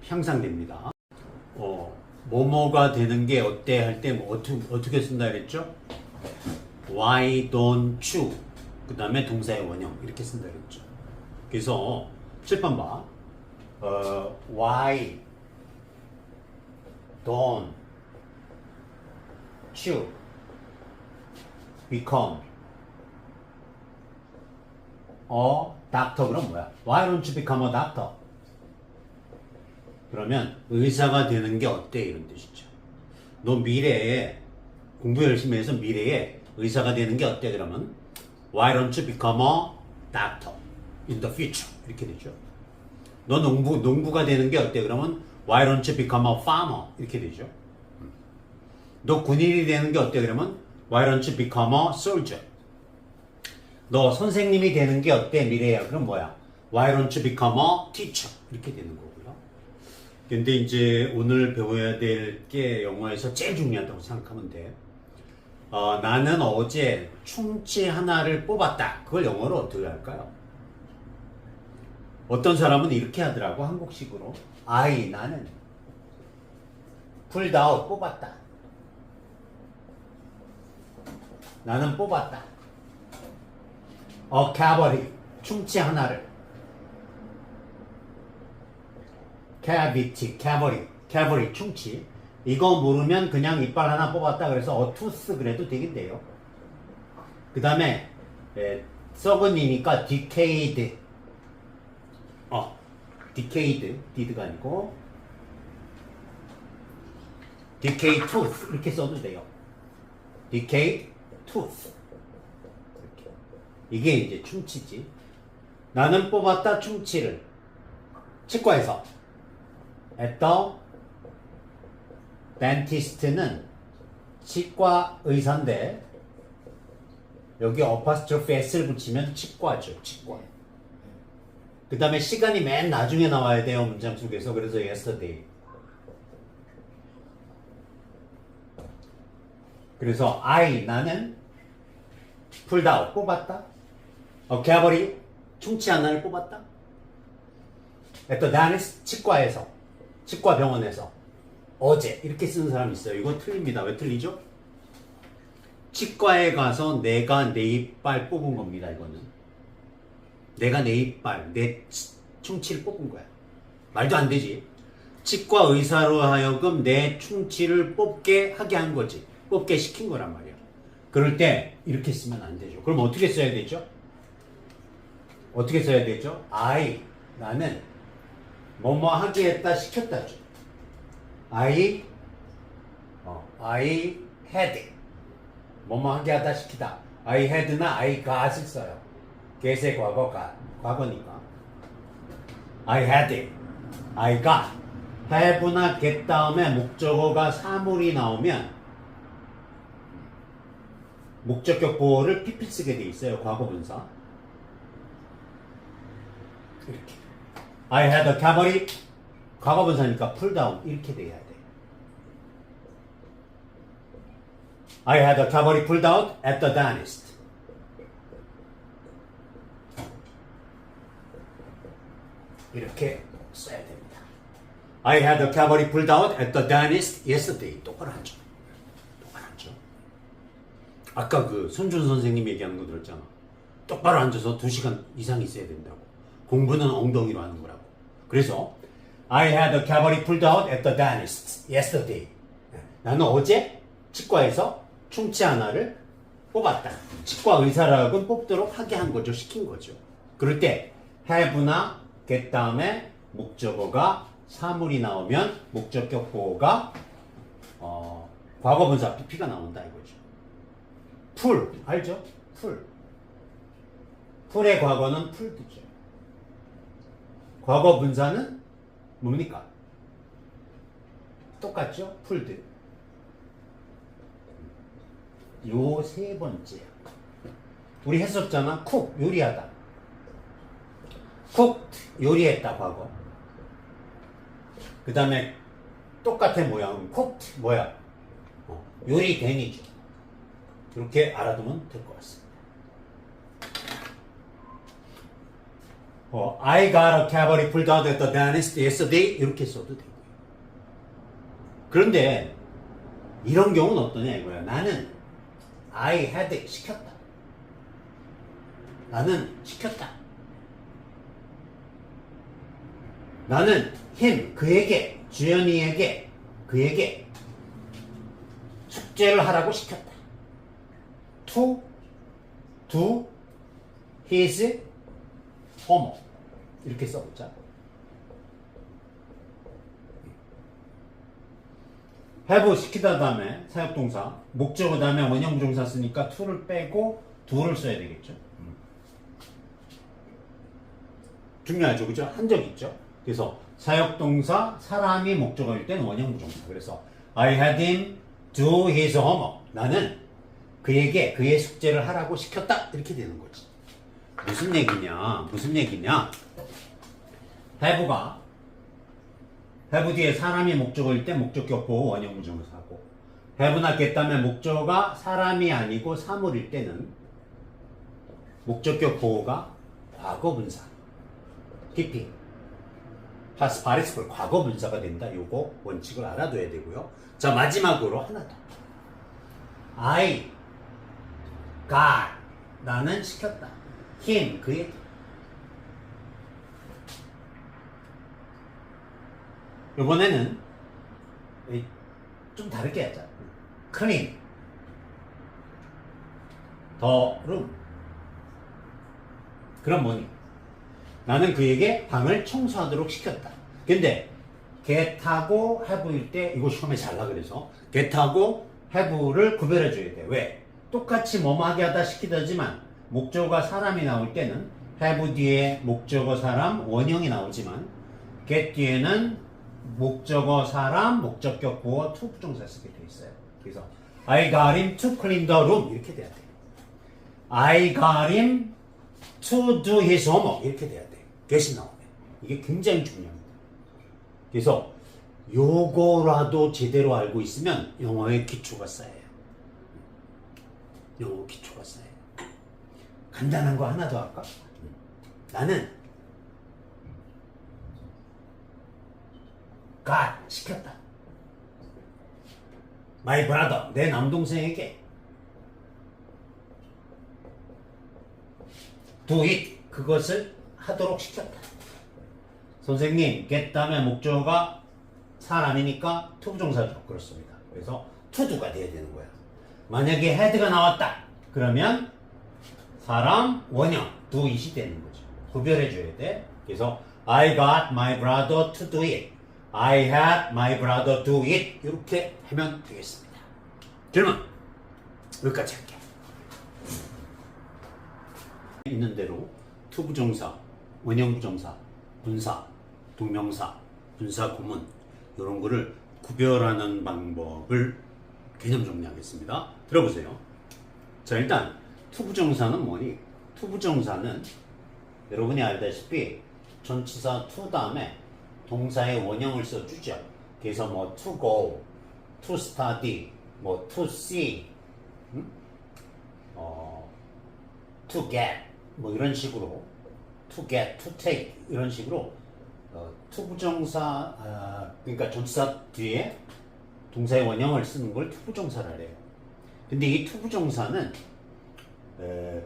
향상됩니다. 뭐뭐가 되는 게 어때 할 때 뭐 어떻게 쓴다 그랬죠? Why don't you? 그 다음에 동사의 원형 이렇게 쓴다 그랬죠. 그래서 7번 봐. Why don't you become a doctor? 그럼 뭐야? Why don't you become a doctor? 그러면 의사가 되는 게 어때? 이런 뜻이죠. 너 미래에 공부 열심히 해서 미래에 의사가 되는 게 어때? 그러면 Why don't you become a doctor in the future? 이렇게 되죠. 너 농부가 되는 게 어때? 그러면 Why don't you become a farmer? 이렇게 되죠. 너 군인이 되는 게 어때? 그러면 Why don't you become a soldier? 너 선생님이 되는 게 어때? 미래야. 그럼 뭐야? Why don't you become a teacher? 이렇게 되는 거고요. 근데 이제 오늘 배워야 될 게 영어에서 제일 중요하다고 생각하면 돼. 나는 어제 충치 하나를 뽑았다. 그걸 영어로 어떻게 할까요? 어떤 사람은 이렇게 하더라고, 한국식으로. 나는 pulled out, 뽑았다. 나는 뽑았다. cavity, 충치 하나를. cavity, 충치. 이거 모르면 그냥 이빨 하나 뽑았다 그래서 tooth 그래도 되겠네요. 그 다음에 썩은이니까 decayed. did가 아니고 decayed tooth 이렇게 써도 돼요. decayed tooth. 이렇게. 이게 이제 충치지. 나는 뽑았다 충치를. 치과에서 at the dentist는 치과 의사인데 여기 apostrophe s를 붙이면 치과죠. 치과. 그 다음에 시간이 맨 나중에 나와야 돼요. 문장 속에서. 그래서 yesterday. 그래서 나는 pulled out, 뽑았다. cavity, 충치 하나를 뽑았다. at the dentist, 치과에서. 치과 병원에서. 어제 이렇게 쓰는 사람이 있어요. 이거 틀립니다. 왜 틀리죠? 치과에 가서 내가 내 이빨 뽑은 겁니다. 이거는 내가 내 이빨, 내 충치를 뽑은 거야. 말도 안 되지. 치과 의사로 하여금 내 충치를 뽑게 하게 한 거지. 뽑게 시킨 거란 말이야. 그럴 때 이렇게 쓰면 안 되죠. 그럼 어떻게 써야 되죠? 어떻게 써야 되죠? 나는 뭐뭐 하게 했다, 시켰다죠. I had 뭐뭐 하게 하다 시키다. I had나 I got을 써요. get의 과거니까. I had it. I got. have나 get 다음에 목적어가 사물이 나오면 목적격 보호를 PP 쓰게 돼 있어요. 과거분사. 이렇게. I had a cavity. 과거분사니까 pull down 이렇게 돼야 돼. I had a cavity pulled out at the dentist. 이렇게 써야 됩니다. I had a cavity pulled out at the dentist yesterday. 똑바로 하죠. 아까 그 손준 선생님 얘기하는 거 들었잖아. 똑바로 앉아서 2시간 이상 있어야 된다고. 공부는 엉덩이로 하는 거라고. 그래서 I had a cavity pulled out at the dentist yesterday. 나는 어제 치과에서 충치 하나를 뽑았다. 치과 의사라고 뽑도록 하게 한 거죠. 시킨 거죠. 그럴 때 have나 get 다음에 목적어가 사물이 나오면 목적격 보호가 과거분사 PP가 나온다 이거죠. pull 알죠? pull의 과거는 pulled죠. 과거 분사는 뭡니까? 똑같죠? pulled. 요 세 번째. 우리 했었잖아. cook 요리하다. cooked 요리했다 과거. 그 다음에 똑같은 모양은 cooked 뭐야? 요리된이죠. 이렇게 알아두면 될 것 같습니다. I got a cavity pulled out at the dentist yesterday 이렇게 써도 되고요. 그런데 이런 경우는 어떠냐 이거야. 나는 I had it, 시켰다. 나는 시켰다. 나는 him, 그에게, 주연이에게, 그에게 숙제를 하라고 시켰다. To do his homework. 이렇게 써보자. have 시키다 다음에 사역동사, 목적어 다음에 원형부정사 쓰니까 to를 빼고 do를 써야 되겠죠. 중요하죠, 그죠? 한 적 있죠. 그래서 사역동사, 사람이 목적어일 때는 원형부정사. 그래서 I had him do his homework. 나는 그에게 그의 숙제를 하라고 시켰다. 이렇게 되는 거지. 무슨 얘기냐? have 뒤에 사람이 목적어일 때 목적격 보호 원형부정사고, have나 get다음에 목적어가 사람이 아니고 사물일 때는 목적격 보호가 과거분사 PP past participle 과거분사가 된다. 요거 원칙을 알아둬야 되고요. 자, 마지막으로 하나 더. I got 나는 시켰다. him 그의 이번에는 좀 다르게 하자. clean the room 그럼 뭐니? 나는 그에게 방을 청소하도록 시켰다. 근데 get하고 have일 때 이거 시험에 잘 나. 그래서 get하고 have를 구별해 줘야 돼. 왜? 똑같이 뭐뭐 하게 하다 시키다지만 목적어가 사람이 나올 때는 have 뒤에 목적어 사람 원형이 나오지만 get 뒤에는 목적어 사람 목적격 보어 to 부정사 쓰게 돼 있어요. 그래서 I got him to clean the room 이렇게 돼야 돼. I got him to do his homework 이렇게 돼야 돼. get이 나오네. 이게 굉장히 중요합니다. 그래서 요거라도 제대로 알고 있으면 영어의 기초가 쌓여요. 영어 기초가 쌓여요. 간단한 거 하나 더 할까? 나는 got 시켰다. My brother 내 남동생에게 do it 그것을 하도록 시켰다. 선생님 get 다음에 목적어가 사람이니까 to 부정사죠. 그렇습니다. 그래서 to do가 돼야 되는 거야. 만약에 had가 나왔다 그러면 사람 원형 do it이 되는 거죠. 구별해 줘야 돼. 그래서 I got my brother to do it. I had my brother do it. 이렇게 하면 되겠습니다. 질문 여기까지 할게. 있는 대로 to 부정사, 원형 부정사, 분사, 동명사, 분사 구문 이런 거를 구별하는 방법을 개념 정리하겠습니다. 들어보세요. 자, 일단 to 부정사는 뭐니? to 부정사는 여러분이 알다시피 전치사 to 다음에 동사의 원형을 써주죠. 그래서 뭐 to go, to study, 뭐 to see, to get 뭐 이런 식으로 to get, to take 이런 식으로 to 부정사 그러니까 전치사 뒤에 동사의 원형을 쓰는 걸 to 부정사를 해요. 근데 이 to 부정사는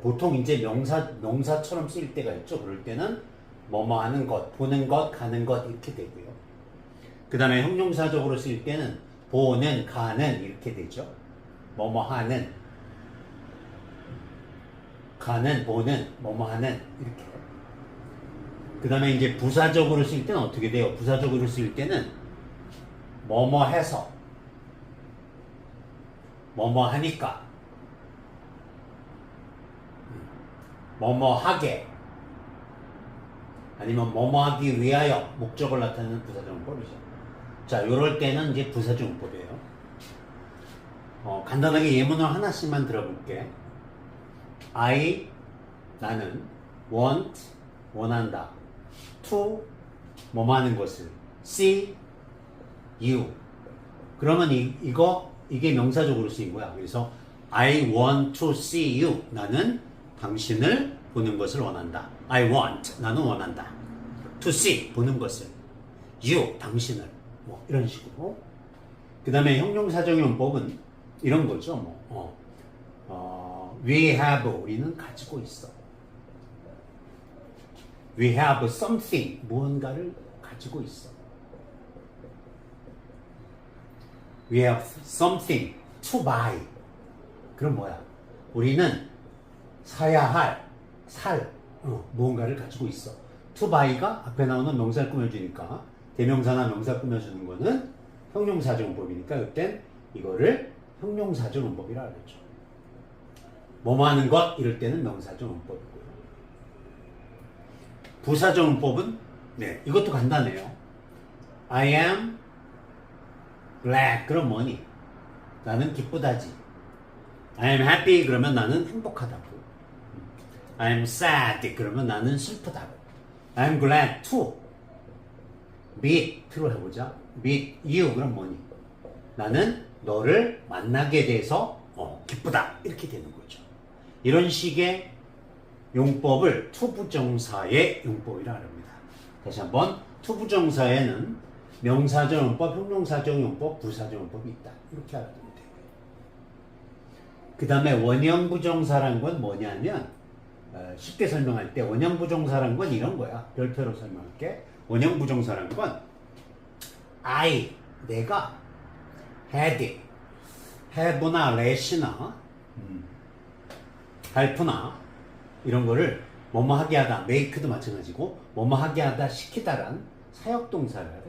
보통 이제 명사처럼 쓰일 때가 있죠. 그럴 때는 뭐뭐 하는 것, 보는 것, 가는 것 이렇게 되고요. 그 다음에 형용사적으로 쓰일 때는 보는, 가는 이렇게 되죠. 뭐뭐 하는, 가는, 보는, 뭐뭐 하는 이렇게. 그 다음에 이제 부사적으로 쓰일 때는 어떻게 돼요? 부사적으로 쓰일 때는 뭐뭐 해서, 뭐뭐 하니까, 뭐뭐 하게, 아니면 뭐뭐 하기 위하여 목적을 나타내는 부사정법이죠. 자, 요럴 때는 이제 부사정법이에요. 간단하게 예문을 하나씩만 들어볼게. I 나는 want 원한다. to 뭐뭐 하는 것을 see you 그러면 이게 명사적으로 쓰인 거야. 그래서 I want to see you 나는 당신을 보는 것을 원한다. I want 나는 원한다. to see 보는 것을 you 당신을 뭐 이런 식으로. 그 다음에 형용사적 용법은 이런 거죠. we have 우리는 가지고 있어. we have something 무언가를 가지고 있어. we have something to buy. 그럼 뭐야? 우리는 사야 할 무언가를 가지고 있어. to buy가 앞에 나오는 명사를 꾸며주니까 대명사나 명사 꾸며주는 거는 형용사적 문법이니까 그땐 이거를 형용사적 문법이라 그랬죠. 뭐뭐 하는 것 이럴 때는 명사적 문법이고요. 부사적 문법은 이것도 간단해요. I am glad 그럼 뭐니? 나는 기쁘다지. I am happy 그러면 나는 행복하다고. I am sad 그러면 나는 슬프다고. I am glad to meet로 해보자. meet you 그럼 뭐니? 나는 너를 만나게 돼서 기쁘다 이렇게 되는 거죠. 이런 식의 용법을 투부정사의 용법이라 합니다. 다시 한번 투부정사에는 명사적 용법, 형용사적 용법, 부사적 용법이 있다. 이렇게 알아두면 돼요. 그 다음에 원형부정사란 건 뭐냐면 쉽게 설명할 때 원형부정사란 건 이런 거야. 별표로 설명할게. 원형부정사란 건 I, 내가 had, have나 let이나 help나 이런 거를 뭐뭐 하게 하다, make도 마찬가지고 뭐뭐 하게 하다, 시키다란 사역동사를 하래.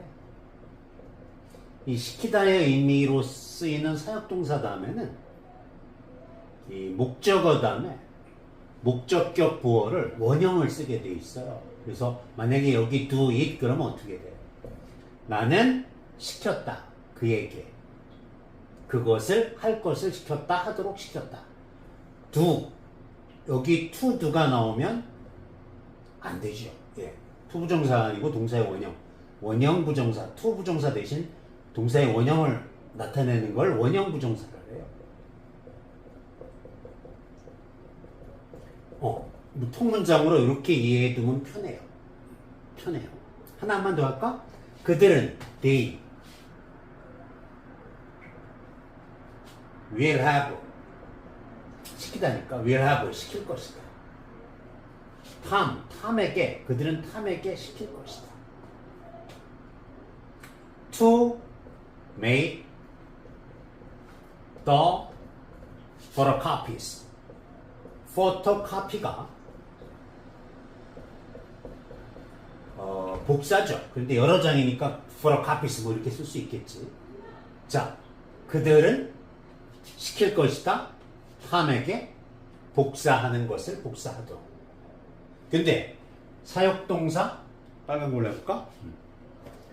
이 시키다의 의미로 쓰이는 사역동사 다음에는 이 목적어 다음에 목적격 보어를 원형을 쓰게 돼 있어요. 그래서 만약에 여기 do it 그러면 어떻게 돼요? 나는 시켰다. 그에게 그것을 할 것을 시켰다. 하도록 시켰다. do 여기 to do가 나오면 안 되죠. 예. 투부정사 아니고 동사의 원형. 원형 부정사, to 부정사 대신 동사의 원형을 나타내는 걸 원형 부정사라 해요. 통문장으로 이렇게 이해해 두면 편해요. 편해요. 하나만 더 할까? 그들은 they will have 시키다니까 will have 시킬 것이다. 탐에게 그들은 탐에게 시킬 것이다. to make the photocopies 포토카피가 복사죠. 그런데 여러 장이니까 photocopies 뭐 이렇게 쓸 수 있겠지. 자, 그들은 시킬 것이다. 탐에게 복사하는 것을 복사하도록. 근데 사역동사 빨간 걸로 해볼까?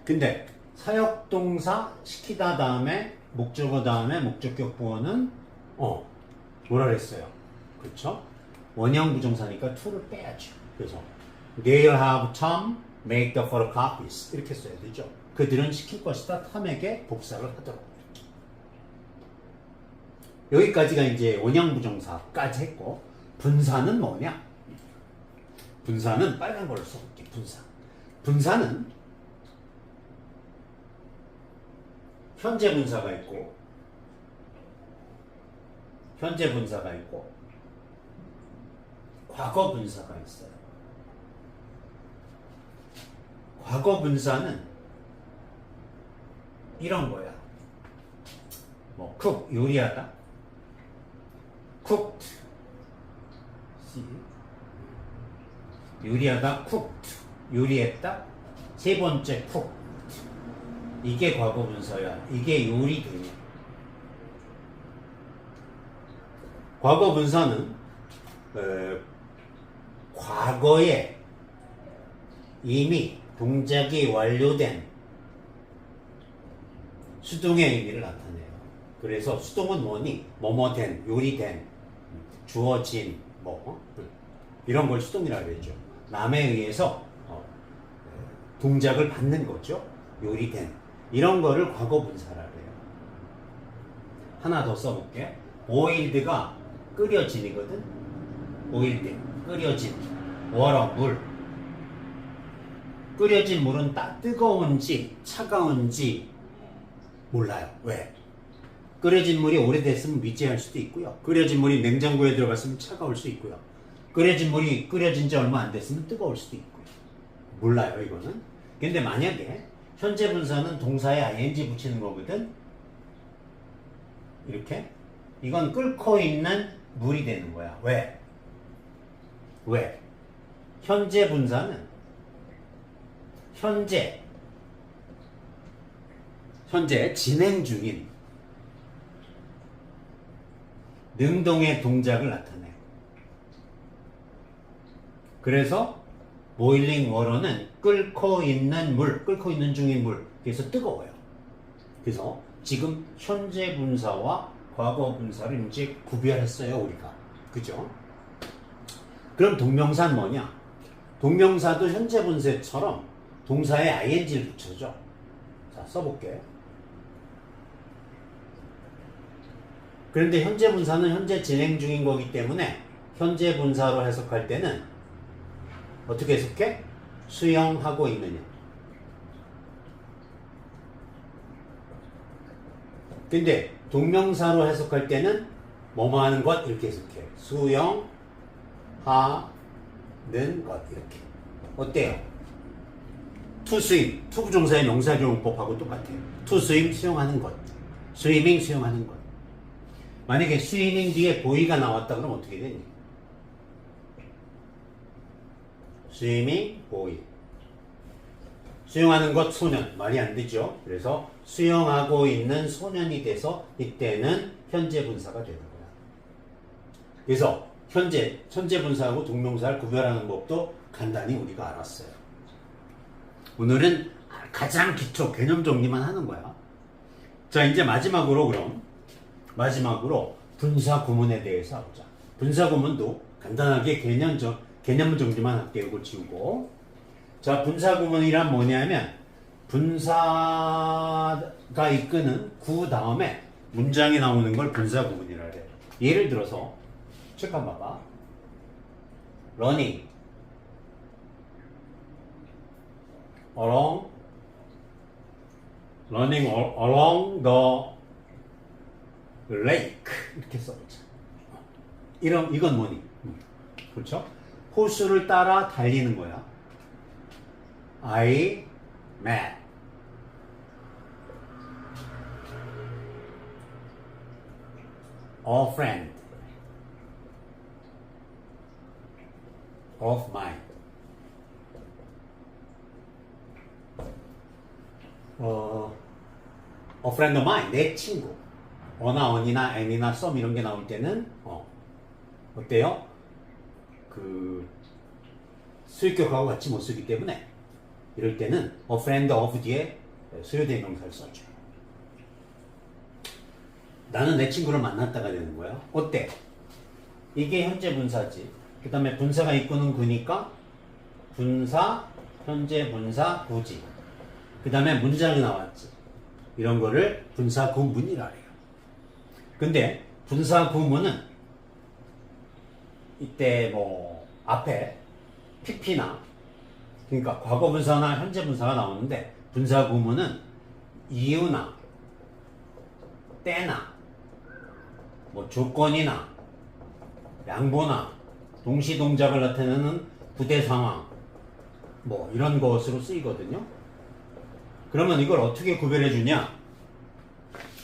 근데 사역동사 시키다 다음에 목적어 다음에 목적격 보어는 뭐라 그랬어요? 그렇죠? 원형 부정사니까 to를 빼야죠. 그래서 they'll have Tom make the photocopies 이렇게 써야 되죠. 그들은 시킬 것이다. 탐에게 복사를 하도록. 여기까지가 이제 원형 부정사까지 했고 분사는 뭐냐? 분사는 빨간 걸로 써볼게. 분사는 현재 분사가 있고 과거 분사가 있어요. 과거 분사는 이런 거야. 뭐 cook 요리하다, cooked 요리하다, cooked 요리했다, 세 번째 cooked 이게 과거 분사야. 이게 요리되냐. 과거 분사는 과거에 이미 동작이 완료된 수동의 의미를 나타내요. 그래서 수동은 뭐니? 뭐뭐된, 요리된, 주어진, 이런 걸 수동이라고 그러죠. 남에 의해서 동작을 받는 거죠. 요리된. 이런 거를 과거 분사라고 해요. 하나 더 써볼게. boiled가 끓여진이거든. boiled, 끓여진. water, 물. 끓여진 물은 뜨거운지 차가운지 몰라요. 왜? 끓여진 물이 오래됐으면 미지할 수도 있고요. 끓여진 물이 냉장고에 들어갔으면 차가울 수 있고요. 끓여진 물이 끓여진 지 얼마 안 됐으면 뜨거울 수도 있고요. 몰라요, 이거는. 근데 만약에 현재 분사는 동사에 ing 붙이는 거거든. 이렇게. 이건 끓고 있는 물이 되는 거야. 왜? 현재 분사는 현재 진행 중인 능동의 동작을 나타내요. 그래서 boiling water는 끓고 있는 물, 끓고 있는 중인 물. 그래서 뜨거워요. 그래서 지금 현재 분사와 과거 분사를 이제 구별했어요, 우리가. 그죠? 그럼 동명사는 뭐냐? 동명사도 현재 분사처럼 동사에 ing를 붙여줘. 자, 써볼게. 그런데 현재 분사는 현재 진행 중인 거기 때문에 현재 분사로 해석할 때는 어떻게 해석해? 수영하고 있느냐. 근데 동명사로 해석할 때는 뭐뭐 하는 것 이렇게 해석해. 수영하는 것 이렇게. 어때요? to swim, 투부정사의 명사교용법하고 똑같아요. to swim 수영하는 것, swimming 수영하는 것. 만약에 swimming 뒤에 보이가 나왔다 그러면 어떻게 되니? swimming boy. 수영하는 것 소년 말이 안 되죠. 그래서 수영하고 있는 소년이 돼서 이때는 현재 분사가 되는 거야. 그래서 현재 분사하고 동명사를 구별하는 법도 간단히 우리가 알았어요. 오늘은 가장 기초 개념 정리만 하는 거야. 자, 이제 마지막으로 분사 구문에 대해서 알자. 분사 구문도 간단하게 개념 정리만 할게요. 이걸 지우고. 자, 분사 구문이란 뭐냐면 분사가 이끄는 구 다음에 문장이 나오는 걸 분사 구문이라 그래. 예를 들어서 책 한번 봐봐. running along the lake 이렇게 써보자. 이건 뭐니? 그렇죠? 호수를 따라 달리는 거야. I met a friend of mine. A friend of mine, 내 친구. 어나 언이나 애니나 썸 이런 게 나올 때는 어때요? 그 수익격하고 같이 못 쓰기 때문에 이럴 때는 a friend of 뒤에 수요대명사를 써줘요. 나는 내 친구를 만났다가 되는 거야. 어때? 이게 현재 분사지. 그 다음에 분사가 이끄는 구니까 분사, 현재 분사, 구지. 그 다음에 문장이 나왔지. 이런 거를 분사 구문이라 해요. 근데 분사 구문은 이때 뭐 앞에 pp나 그러니까 과거 분사나 현재 분사가 나오는데 분사 구문은 이유나 때나 뭐 조건이나 양보나 동시 동작을 나타내는 부대 상황 뭐 이런 것으로 쓰이거든요. 그러면 이걸 어떻게 구별해 주냐?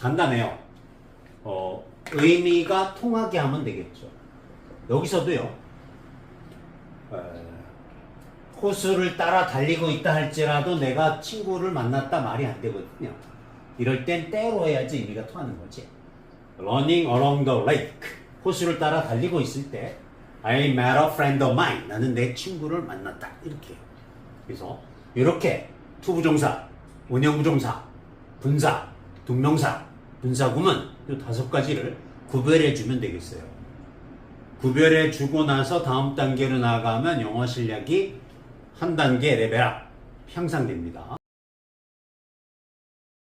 간단해요. 의미가 통하게 하면 되겠죠. 여기서도요. 호수를 따라 달리고 있다 할지라도 내가 친구를 만났다 말이 안 되거든요. 이럴 땐 때로 해야지 의미가 통하는 거지. Running along the lake. 호수를 따라 달리고 있을 때 I met a friend of mine. 나는 내 친구를 만났다. 이렇게. 그래서 이렇게 투부정사, 원형부정사, 분사, 동명사, 분사구문 이 5가지를 구별해 주면 되겠어요. 구별해 주고 나서 다음 단계로 나아가면 영어 실력이 한 단계 레벨업 향상됩니다.